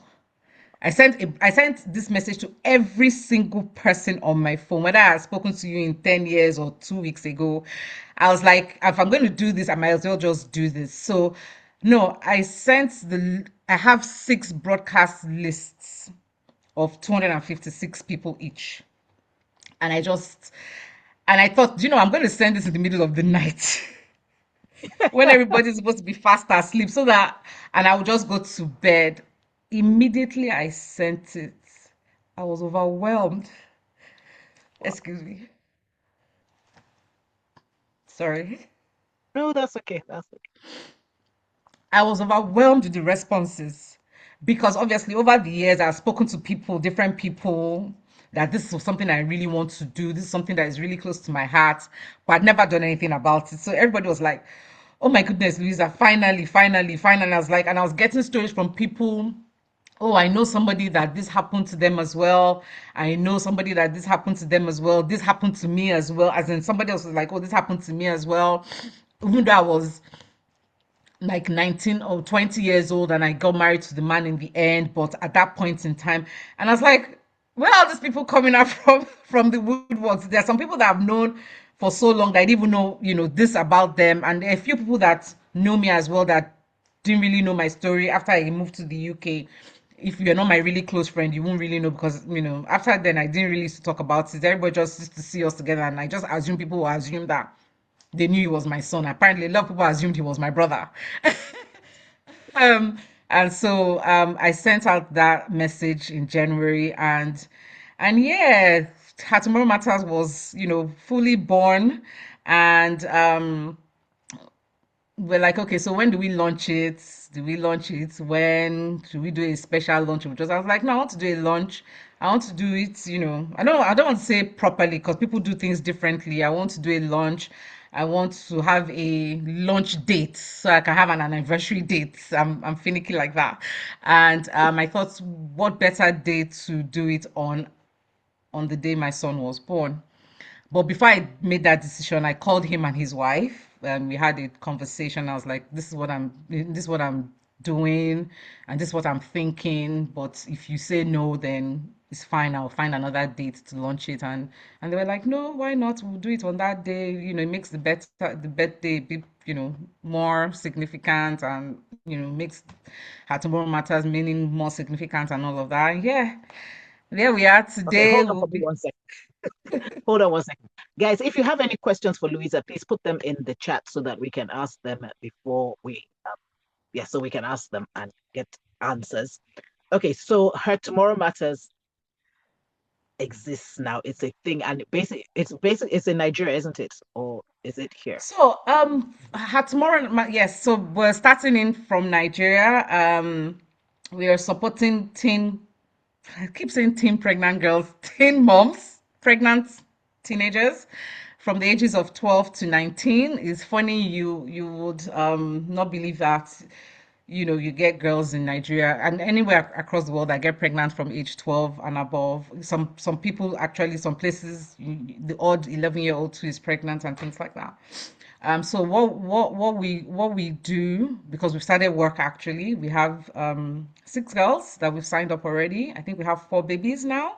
S2: I sent this message to every single person on my phone, whether I had spoken to you in 10 years or 2 weeks ago. I was like, if I'm going to do this, I might as well just do this. So no, I have 6 broadcast lists of 256 people each. And I thought, I'm going to send this in the middle of the night when everybody's supposed to be fast asleep and I would just go to bed. Immediately I sent it. I was overwhelmed.
S1: Wow.
S2: Excuse me. Sorry.
S1: No, that's okay. That's okay.
S2: I was overwhelmed with the responses because obviously over the years I've spoken to people, different people, that this is something I really want to do. This is something that is really close to my heart, but I'd never done anything about it. So everybody was like, oh my goodness, Louisa, finally, finally, finally. I was like, and I was getting stories from people. Oh, I know somebody that this happened to them as well. I know somebody that this happened to them as well. This happened to me as well. As in somebody else was like, oh, this happened to me as well. Even though I was like 19 or 20 years old and I got married to the man in the end, but at that point in time, and I was like, where are these people coming up from the woodworks? There are some people that I've known for so long that I didn't even know, this about them. And there are a few people that know me as well that didn't really know my story after I moved to the UK. If you're not my really close friend, you won't really know because, after then I didn't really used to talk about it. Everybody just used to see us together and I just assume people will assume that they knew he was my son. Apparently, a lot of people assumed he was my brother. Um, and so I sent out that message in January, and yeah, Her Tomorrow Matters was, fully born, and we're like, okay, so when do we launch it? Do we launch it? When do we do a special launch? Because I was like, no, I want to do a launch. I want to do it, I don't want to say properly because people do things differently. I want to do a launch. I want to have a launch date so I can have an anniversary date. I'm finicky like that. And I thought, what better day to do it on the day my son was born? But before I made that decision, I called him and his wife, and we had a conversation. I was like, this is what I'm doing, and this is what I'm thinking. But if you say no, then it's fine. I'll find another date to launch it." And they were like, "No, why not? We'll do it on that day. It makes the birthday be, more significant, and makes her tomorrow matters meaning more significant and all of that." And yeah, there we are
S1: Okay,
S2: today.
S1: hold on
S2: We'll
S1: for me
S2: be
S1: 1 second. Hold on 1 second. Guys, if you have any questions for Louisa, please put them in the chat so that we can ask them before so we can ask them and get answers. Okay, so her Tomorrow Matters exists now. It's a thing, and it's in Nigeria, isn't it? Or is it here?
S2: So, yes. So we're starting in from Nigeria. We are supporting teen. I keep saying teen pregnant girls, teen moms, pregnant teenagers from the ages of 12 to 19. It's funny you would not believe that you get girls in Nigeria and anywhere across the world that get pregnant from age 12 and above. Some people actually, some places, the odd 11-year-old who is pregnant and things like that. So what we do, because we've started work, actually, we have 6 girls that we've signed up already. I think we have 4 babies now.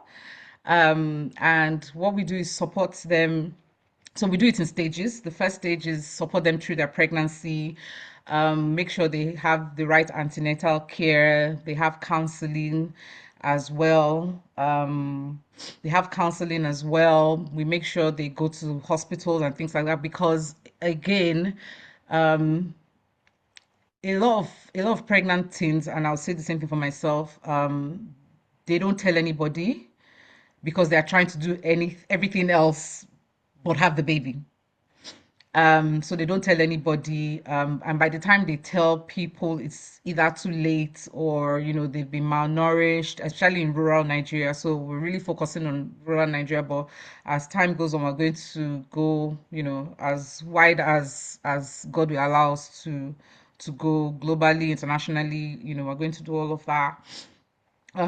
S2: And what we do is support them. So we do it in stages. The first stage is support them through their pregnancy, make sure they have the right antenatal care. They have counseling as well. They have counseling as well. We make sure they go to hospitals and things like that because, again, um, a lot of pregnant teens, and I'll say the same thing for myself. They don't tell anybody because they are trying to do everything else but have the baby. So they don't tell anybody. And by the time they tell people, it's either too late or, they've been malnourished, especially in rural Nigeria. So we're really focusing on rural Nigeria. But as time goes on, we're going to go, as wide as God will allow us to go globally, internationally. We're going to do all of that.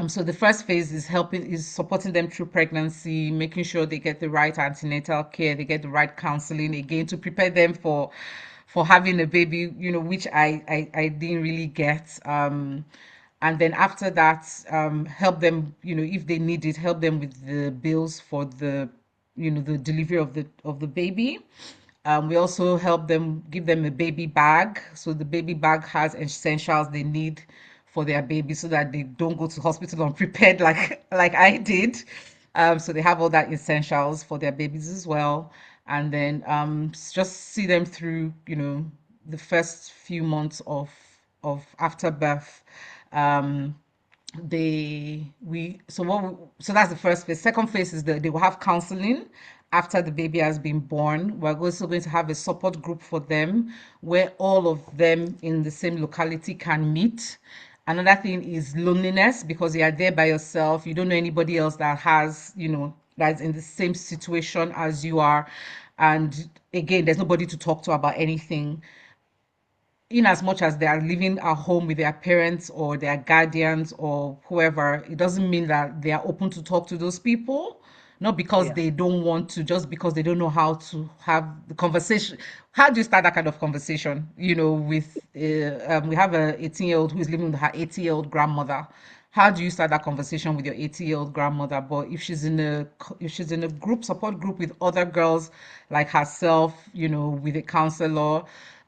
S2: So the first phase is supporting them through pregnancy, making sure they get the right antenatal care, they get the right counseling again to prepare them for having a baby, which I didn't really get. And then after that, help them, if they need it, help them with the bills for the delivery of the baby. We also help them, give them a baby bag. So the baby bag has essentials they need for their baby so that they don't go to hospital unprepared like I did. So they have all that essentials for their babies as well. And then just see them through, the first few months of after birth. Um, so that's the first phase. Second phase is that they will have counseling after the baby has been born. We're also going to have a support group for them where all of them in the same locality can meet. Another thing is loneliness, because you are there by yourself. You don't know anybody else that has, that's in the same situation as you are. And again, there's nobody to talk to about anything. In as much as they are living at home with their parents or their guardians or whoever, it doesn't mean that they are open to talk to those people. Not because
S1: Yeah.
S2: they don't want to, just because they don't know how to have the conversation. How do you start that kind of conversation? With we have a 18-year-old who is living with her 80-year-old grandmother. How do you start that conversation with your 80-year-old grandmother? But if she's in a group support group with other girls like herself, with a counselor,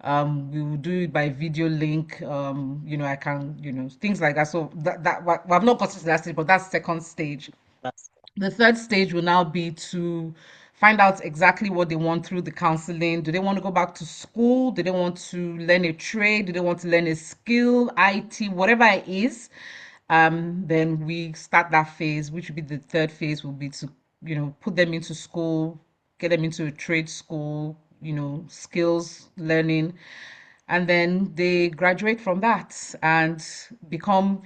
S2: we will do it by video link. I can, things like that. So well, I've not gotten to that stage, but that's second stage.
S1: That's
S2: The third stage will now be to find out exactly what they want through the counseling. Do they want to go back to school? Do they want to learn a trade? Do they want to learn a skill, IT, whatever it is? Then we start that phase, which will be the third phase, will be to, put them into school, get them into a trade school, skills learning, and then they graduate from that and become,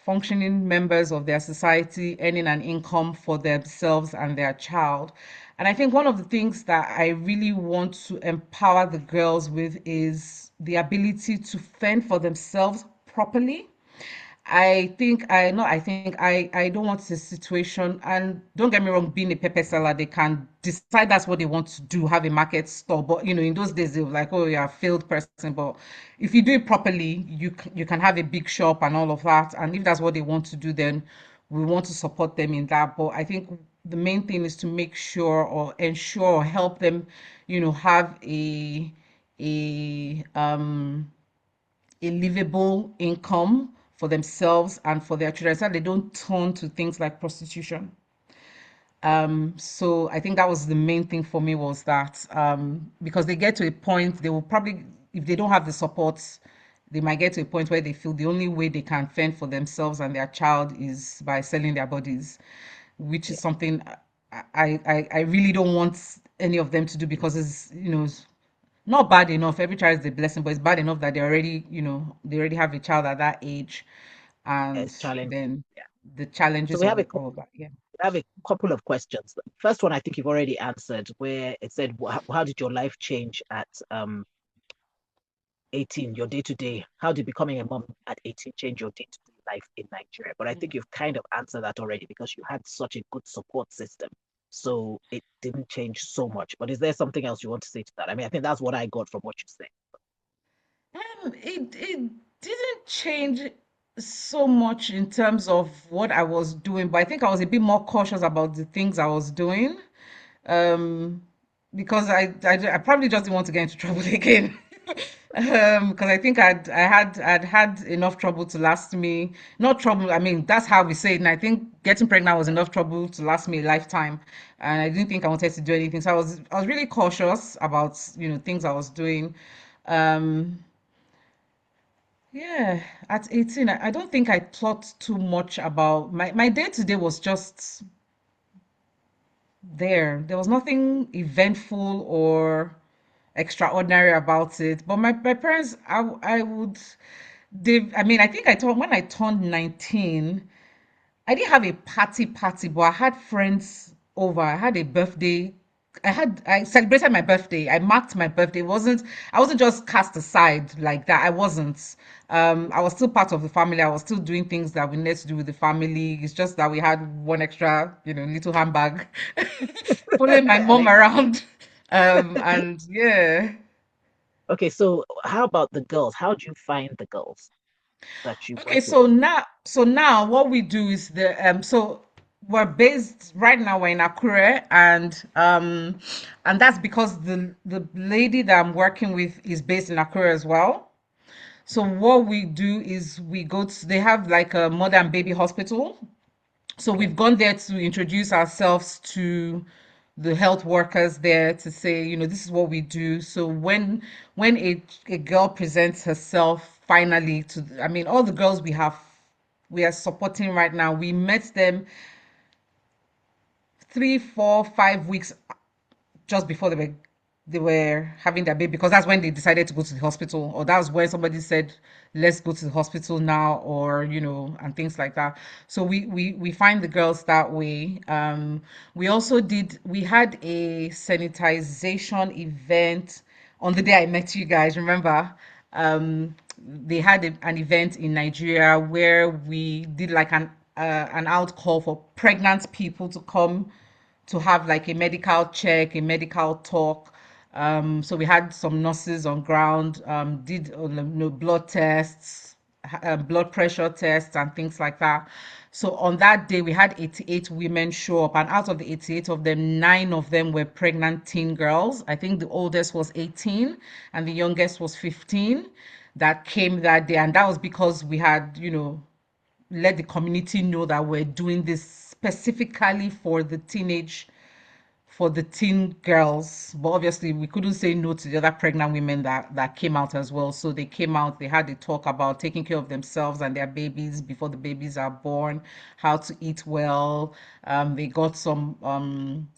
S2: functioning members of their society, earning an income for themselves and their child. And I think one of the things that I really want to empower the girls with is the ability to fend for themselves properly. I don't want a situation, and don't get me wrong, being a pepper seller, they can decide that's what they want to do, have a market store. But in those days, they were like, oh, you're a failed person. But if you do it properly, you can have a big shop and all of that. And if that's what they want to do, then we want to support them in that. But I think the main thing is to make sure or ensure or help them, have a a livable income for themselves and for their children so that they don't turn to things like prostitution. So I think that was the main thing for me, was that because they get to a point, they will probably, if they don't have the support, they might get to a point where they feel the only way they can fend for themselves and their child is by selling their bodies, which is
S1: Yeah.
S2: something I really don't want any of them to do, because it's, not bad enough. Every child is a blessing, but it's bad enough that they already have a child at that age, and
S1: It's challenging.
S2: then
S1: Yeah.
S2: the
S1: So
S2: challenges
S1: we
S2: of
S1: have a
S2: it
S1: couple,
S2: all. But yeah.
S1: we have a couple of questions. The first one I think you've already answered, where it said, how did your life change at 18, your day to day? How did becoming a mom at 18 change your day to day life in Nigeria? But I think you've kind of answered that already because you had such a good support system. So it didn't change so much. But is there something else you want to say to that? I mean, I think that's what I got from what you said.
S2: It didn't change so much in terms of what I was doing, but I think I was a bit more cautious about the things I was doing. Um, because I probably just didn't want to get into trouble again. Because I think I'd had enough trouble to last me, not trouble, I mean, that's how we say it. And I think getting pregnant was enough trouble to last me a lifetime. And I didn't think I wanted to do anything. So I was really cautious about, things I was doing. Um, yeah, at 18, I don't think I thought too much about my day to day was just there. There was nothing eventful or extraordinary about it. But my parents, I would, I mean, I think I told when I turned 19, I didn't have a party, but I had friends over. I had a birthday. I celebrated my birthday. I marked my birthday. I wasn't just cast aside like that. I wasn't. I was still part of the family. I was still doing things that we needed to do with the family. It's just that we had one extra, little handbag, following my
S1: I
S2: mom
S1: like.
S2: around. And yeah.
S1: Okay, so how about the girls? How do you find the girls that you work
S2: Okay,
S1: with?
S2: so now what we do is so we're based right now, we're in Akure, and that's because the lady that I'm working with is based in Akure as well. So what we do is we go to, they have like a mother and baby hospital. So
S1: Okay.
S2: we've gone there to introduce ourselves to the health workers there, to say, this is what we do. So when a girl presents herself finally to, I mean, all the girls we are supporting right now, we met them 3, 4, 5 weeks just before they were having their baby, because that's when they decided to go to the hospital, or that's when somebody said, let's go to the hospital now, or and things like that. So we find the girls that way. We had a sanitization event on the day I met you guys, remember? They had an event in Nigeria where we did like an out call for pregnant people to come to have like a medical check, a medical talk. So we had some nurses on ground, did blood tests, blood pressure tests, and things like that. So on that day, we had 88 women show up, and out of the 88 of them, 9 of them were pregnant teen girls. I think the oldest was 18 and the youngest was 15 that came that day. And that was because we had, let the community know that we're doing this specifically for the teen girls. But obviously we couldn't say no to the other pregnant women that came out as well. So they came out, they had a talk about taking care of themselves and their babies before the babies are born, how to eat well. They got some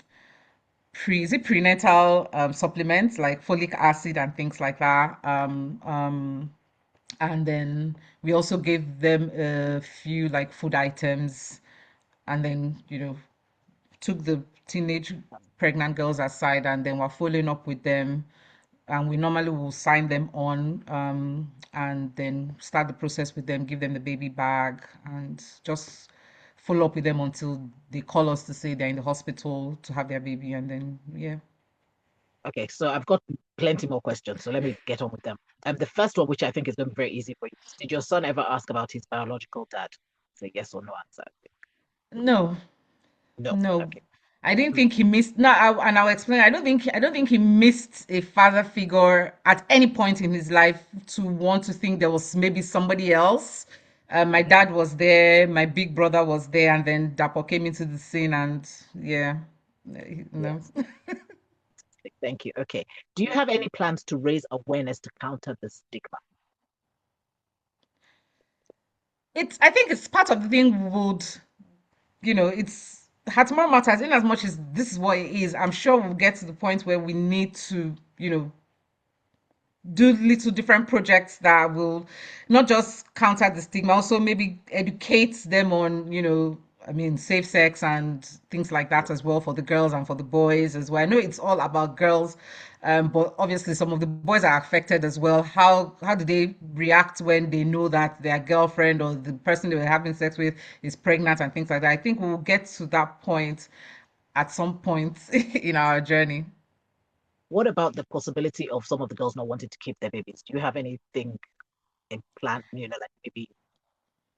S2: prenatal supplements like folic acid and things like that. And then we also gave them a few like food items, and then took the teenage pregnant girls aside, and then we're following up with them and we normally will sign them on, and then start the process with them, give them the baby bag, and just follow up with them until they call us to say they're in the hospital to have their baby, and then yeah.
S1: Okay, so I've got plenty more questions, so let me get on with them. The first one, which I think is going to be very easy for you, is, did your son ever ask about his biological dad? It's a yes or no answer.
S2: No,
S1: No.
S2: no.
S1: Okay.
S2: I didn't think he missed. No, and I'll explain. I don't think he missed a father figure at any point in his life to want to think there was maybe somebody else. My
S1: Mhm.
S2: dad was there, my big brother was there, and then Dapo came into the scene, and yeah, no.
S1: Yes. Thank you. Okay. Do you have any plans to raise awareness to counter the stigma?
S2: It's. I think it's part of the thing. It's Hatmore matters in as much as this is what it is. I'm sure we'll get to the point where we need to, do little different projects that will not just counter the stigma, also maybe educate them on, I mean, safe sex and things like that as well for the girls and for the boys as well. I know it's all about girls, but obviously some of the boys are affected as well. How do they react when they know that their girlfriend or the person they were having sex with is pregnant and things like that? I think we'll get to that point at some point in our journey.
S1: What about the possibility of some of the girls not wanting to keep their babies? Do you have anything in plan, like maybe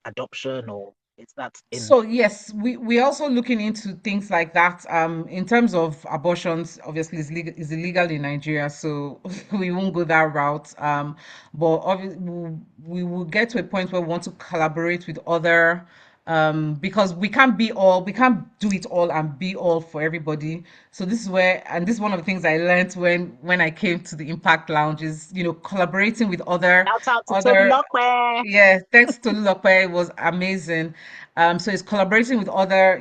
S1: adoption, or is that in?
S2: So yes, we're also looking into things like that. In terms of abortions, obviously is illegal in Nigeria, so we won't go that route. But obviously we will get to a point where we want to collaborate with other, because we can't do it all and be all for everybody. So this is where, and this is one of the things I learned when I came to the Impact Lounge is, collaborating with
S1: Shout out to Tony
S2: other
S1: Lockware.
S2: yeah, thanks to Lope, it was amazing. So it's collaborating with other,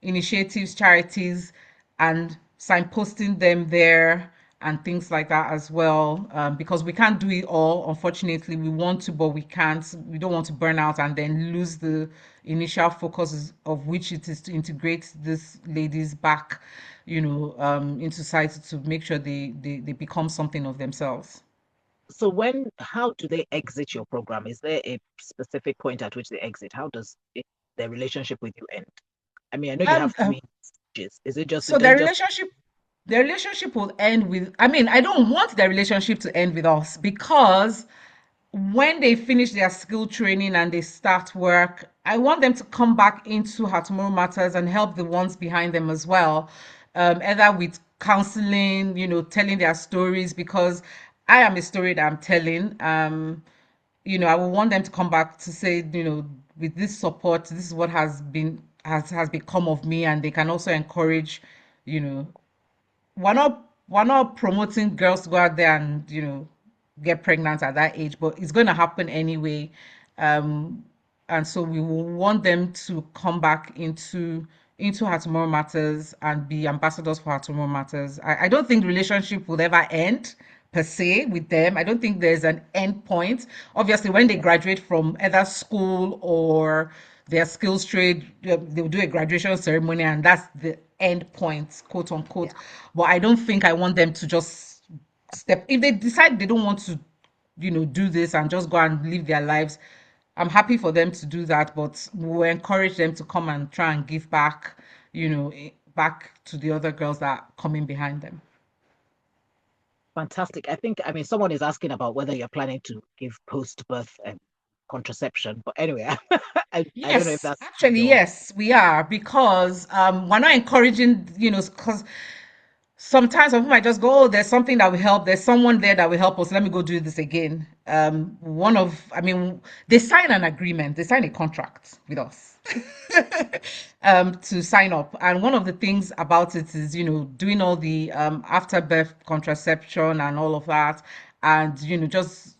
S2: initiatives, charities, and signposting them there and things like that as well. Because we can't do it all. Unfortunately, we want to, but we can't. We don't want to burn out and then lose the initial focus of which it is to integrate these ladies back, in society to make sure they become something of themselves.
S1: So how do they exit your program? Is there a specific point at which they exit? How does their relationship with you end? I mean, I know you
S2: Um,
S1: have
S2: uh,
S1: three stages. Is it just,
S2: so
S1: does it just
S2: their relationship will end with, I mean, I don't want their relationship to end with us because when they finish their skill training and they start work, I want them to come back into How Tomorrow Matters and help the ones behind them as well, either with counseling, telling their stories, because I am a story that I'm telling. I will want them to come back to say, with this support, this is what has become of me, and they can also encourage, you know, we're not promoting girls to go out there and get pregnant at that age, but it's going to happen anyway. Um, and so we will want them to come back into Her Tomorrow Matters and be ambassadors for Her Tomorrow Matters. I don't think the relationship will ever end per se with them. I don't think there's an end point. Obviously, when they
S1: yeah,
S2: graduate from either school or their skills trade, they'll do a graduation ceremony, and that's the end point, quote unquote.
S1: yeah.
S2: But I don't think I want them to just step, if they decide they don't want to, do this and just go and live their lives. I'm happy for them to do that, but we'll encourage them to come and try and give back, back to the other girls that are coming behind them.
S1: Fantastic. I mean, someone is asking about whether you're planning to give post-birth contraception, but anyway, I don't know if
S2: Yes,
S1: that's
S2: actually,
S1: your.
S2: yes, we are, because we're not encouraging, because sometimes some people might just go, oh, there's something that will help. There's someone there that will help us. Let me go do this again. I mean, they sign an agreement, they sign a contract with us to sign up. And one of the things about it is, doing all the after birth contraception and all of that. And, just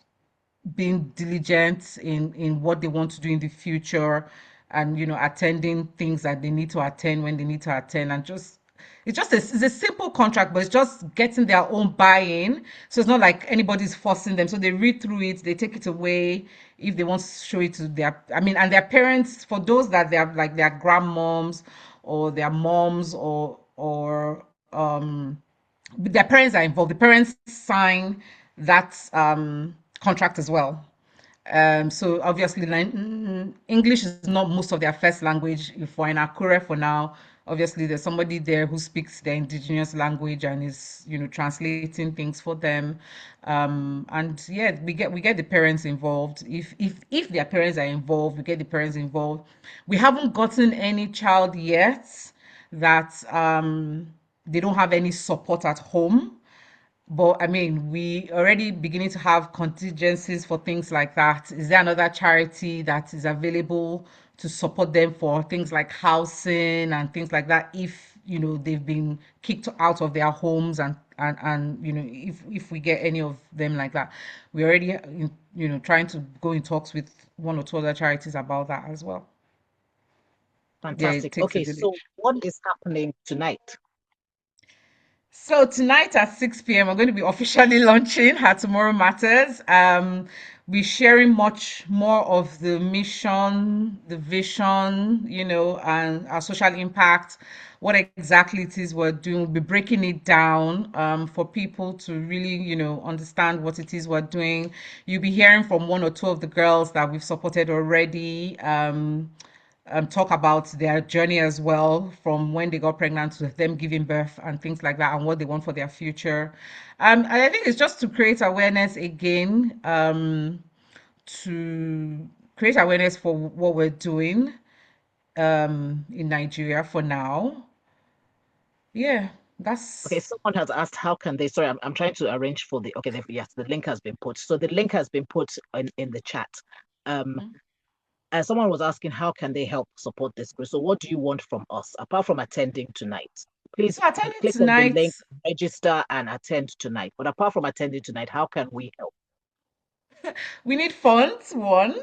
S2: being diligent in what they want to do in the future, and attending things that they need to attend when they need to attend, and just it's a simple contract, but it's just getting their own buy-in. So it's not like anybody's forcing them, so they read through it, they take it away if they want to show it to their, I mean, and their parents, for those that they have, like their grandmoms or their moms, or their parents are involved. The parents sign that contract as well. So obviously, English is not most of their first language. If we're in Akure for now, obviously there's somebody there who speaks their indigenous language and is, translating things for them. And yeah, we get the parents involved. If their parents are involved, we get the parents involved. We haven't gotten any child yet that they don't have any support at home. But I mean, we already beginning to have contingencies for things like that. Is there another charity that is available to support them for things like housing and things like that if they've been kicked out of their homes and if we get any of them like that, we're already trying to go in talks with one or two other charities about that as well. Yeah, it
S1: Fantastic.
S2: takes a
S1: Okay, so
S2: village.
S1: what is happening tonight?
S2: So tonight at 6 p.m., we're going to be officially launching Her Tomorrow Matters. We're sharing much more of the mission, the vision, and our social impact, what exactly it is we're doing. We'll be breaking it down for people to really, understand what it is we're doing. You'll be hearing from one or two of the girls that we've supported already. Talk about their journey as well, from when they got pregnant to them giving birth and things like that, and what they want for their future. And I think it's just to create awareness again, to create awareness for what we're doing in Nigeria for now. Yeah,
S1: Okay,
S2: that's.
S1: someone has asked how can they, sorry, I'm trying to arrange for the, okay, yes, the link has been put. So the link has been put in the chat. Um, and someone was asking how can they help support this group. So what do you want from us apart from attending tonight? Please
S2: So attending
S1: click on the
S2: tonight,
S1: link, register and attend tonight. But apart from attending tonight, how can we help?
S2: we need funds. One,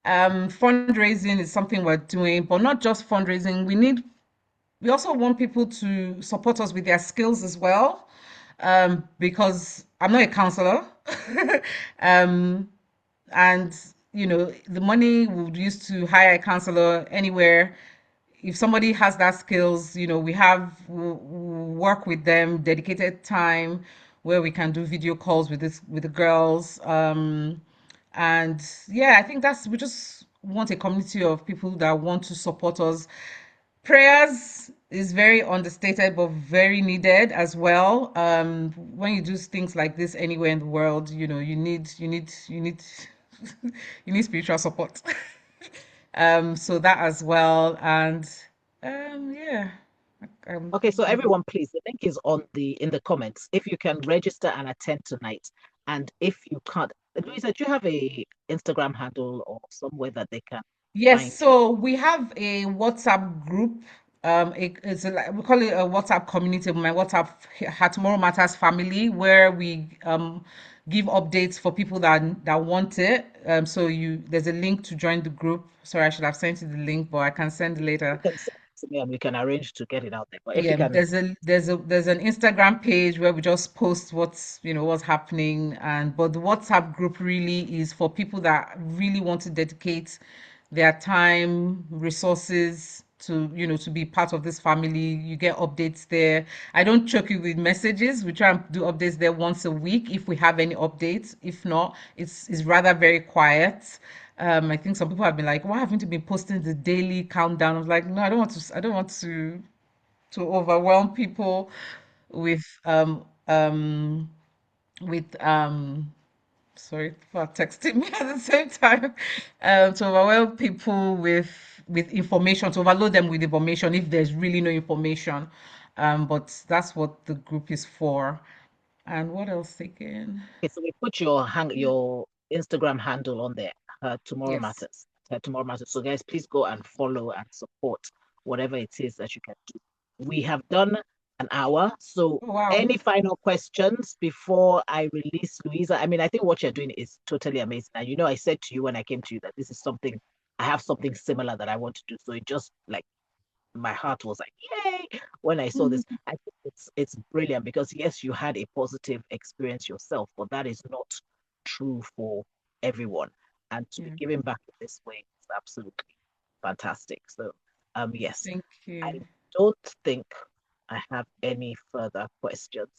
S2: fundraising is something we're doing, but not just fundraising. We also want people to support us with their skills as well, because I'm not a counselor. um, and the money we would use to hire a counselor anywhere, if somebody has that skills, we'll work with them, dedicated time where we can do video calls with the girls. And yeah, I think we just want a community of people that want to support us. Prayers is very understated but very needed as well. When you do things like this anywhere in the world, you need you need spiritual support. So that as well. And yeah. Um,
S1: Okay, so everyone, please, the link is on in the comments. If you can register and attend tonight, and if you can't, Louisa, do you have a Instagram handle or somewhere that they can
S2: yes,
S1: find you?
S2: so we have a WhatsApp group. We call it a WhatsApp community. My WhatsApp Her Tomorrow Matters family, where we give updates for people that want it. So there's a link to join the group. Sorry, I should have sent you the link, but I can send it
S1: You
S2: later.
S1: can send it to me and we can arrange to get it out there. But if you
S2: Yeah,
S1: can,
S2: there's an Instagram page where we just post what's happening, but the WhatsApp group really is for people that really want to dedicate their time, resources to be part of this family. You get updates there. I don't choke you with messages. We try and do updates there once a week if we have any updates. If not, it's rather very quiet. I think some people have been like, why haven't you been posting the daily countdown? I was like, no, I don't want to overwhelm people with with sorry, people are texting me at the same time, to overwhelm people with information, to overload them with information if there's really no information. But that's what the group is for. And what else again?
S1: okay, so we put your Instagram handle on there. Tomorrow
S2: Yes.
S1: matters. Tomorrow matters. So guys, please go and follow and support whatever it is that you can do. We have done an hour. So
S2: Oh, wow.
S1: any final questions before I release Louisa? I mean, I think what you're doing is totally amazing. And I said to you when I came to you that this is something I have something similar that I want to do. So it just like my heart was like, yay, when I saw this. I think it's brilliant because yes, you had a positive experience yourself, but that is not true for everyone. And to be
S2: Yeah.
S1: giving back in this way is absolutely fantastic. So yes,
S2: Thank
S1: I
S2: you.
S1: don't think I have any further questions.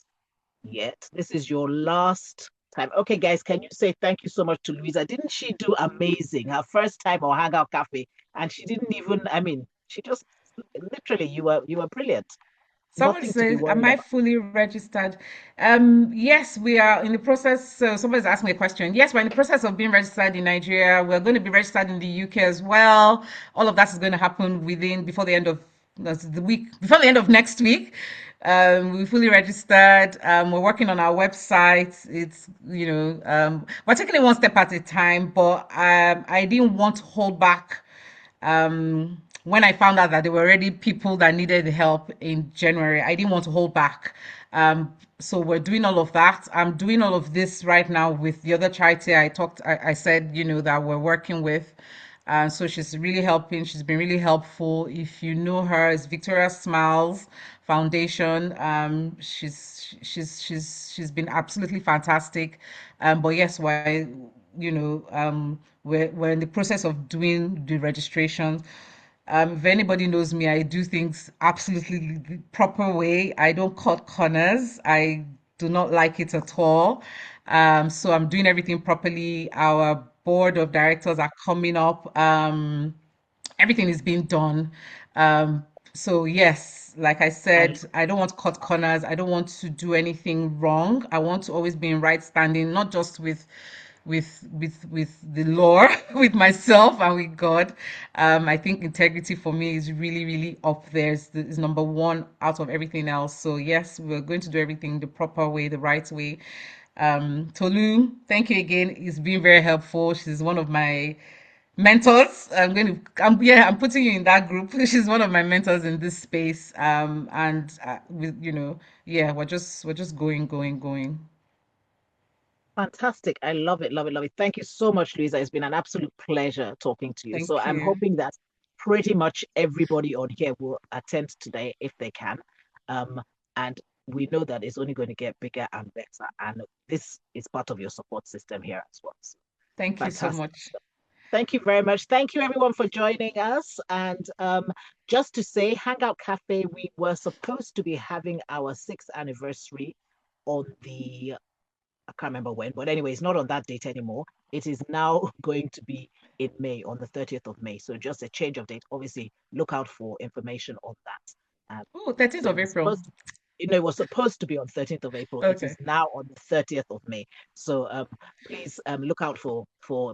S1: yet. This is your last time. Okay, guys, can you say thank you so much to Louisa? Didn't she do amazing? Her first time on Hangout Cafe, and she didn't even. I mean, she just literally. You were brilliant.
S2: Someone
S1: Nothing to be
S2: says, am
S1: worried
S2: I
S1: about.
S2: fully registered? Yes, we are in the process. So somebody's asked me a question. Yes, we're in the process of being registered in Nigeria. We're going to be registered in the UK as well. All of that is going to happen before the end of the week, before the end of next week. We're fully registered. We're working on our website. We're taking it one step at a time, but I didn't want to hold back when I found out that there were already people that needed help in January. I didn't want to hold back. So we're doing all of that. I'm doing all of this right now with the other charity I said, that we're working with. So she's really helping. She's been really helpful. If you know her, it's Victoria Smiles Foundation. She's been absolutely fantastic. But yes, we're in the process of doing the registration. If anybody knows me, I do things absolutely the proper way. I don't cut corners. I do not like it at all. So I'm doing everything properly. Our board of directors are coming up. Everything is being done. Um, so yes, like I
S1: I
S2: said, I don't want to cut corners. I don't want to do anything wrong. I want to always be in right standing, not just with the law, with myself and with God. I think integrity for me is really, really up there. It's number one out of everything else. So yes, we're going to do everything the proper way, the right way. Tolu, thank you again. It's been very helpful. She's one of my mentors. I'm putting you in that group. She's one of my mentors in this space. And with yeah, we're just going.
S1: Fantastic. I love it, love it, love it. Thank you so much, Louisa. It's been an absolute pleasure talking to you. So
S2: Thank
S1: I'm
S2: you.
S1: hoping that pretty much everybody on here will attend today if they can. Um, and we know that it's only going to get bigger and better. And this is part of your support system here as well. So
S2: Thank you so
S1: fantastic.
S2: much.
S1: Thank you very much. Thank you everyone for joining us. And just to say, Hangout Cafe, we were supposed to be having our 6th anniversary on the I can't remember when, but anyway, it's not on that date anymore. It is now going to be in May, on the 30th of May. So just a change of date. Obviously, look out for information on that.
S2: Oh, 13th
S1: So
S2: of April.
S1: it was supposed to be on 13th of April. It
S2: Okay.
S1: is now on the 30th of May. So please look out for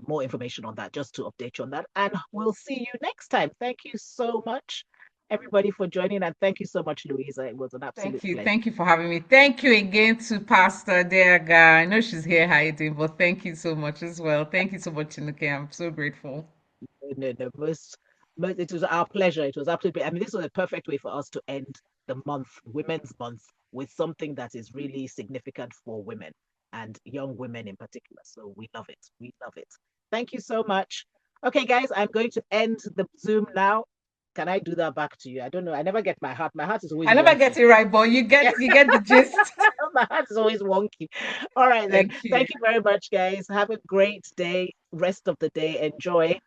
S1: more information on that, just to update you on that. And we'll see you next time. Thank you so much, everybody, for joining. And thank you so much, Louisa. It was an
S2: Thank
S1: absolute
S2: you.
S1: pleasure.
S2: Thank you for having me. Thank you again to Pastor Deaga. I know she's here hiding, but thank you so much as well. Thank you so much, Tinuke. I'm so grateful.
S1: No, no, it was our pleasure. It was absolutely, I mean, this was a perfect way for us to end the month, Women's Month, with something that is really significant for women and young women in particular. So we love it. We love it. Thank you so much. Okay, guys, I'm going to end the Zoom now. Can I do that back to you? I don't know. I never get my heart. My heart is always
S2: I never get
S1: wonky.
S2: it right, but you
S1: Yeah,
S2: get the gist.
S1: my heart is always wonky. All right, then.
S2: Thank you.
S1: Thank you very much, guys. Have a great day, rest of the day. Enjoy.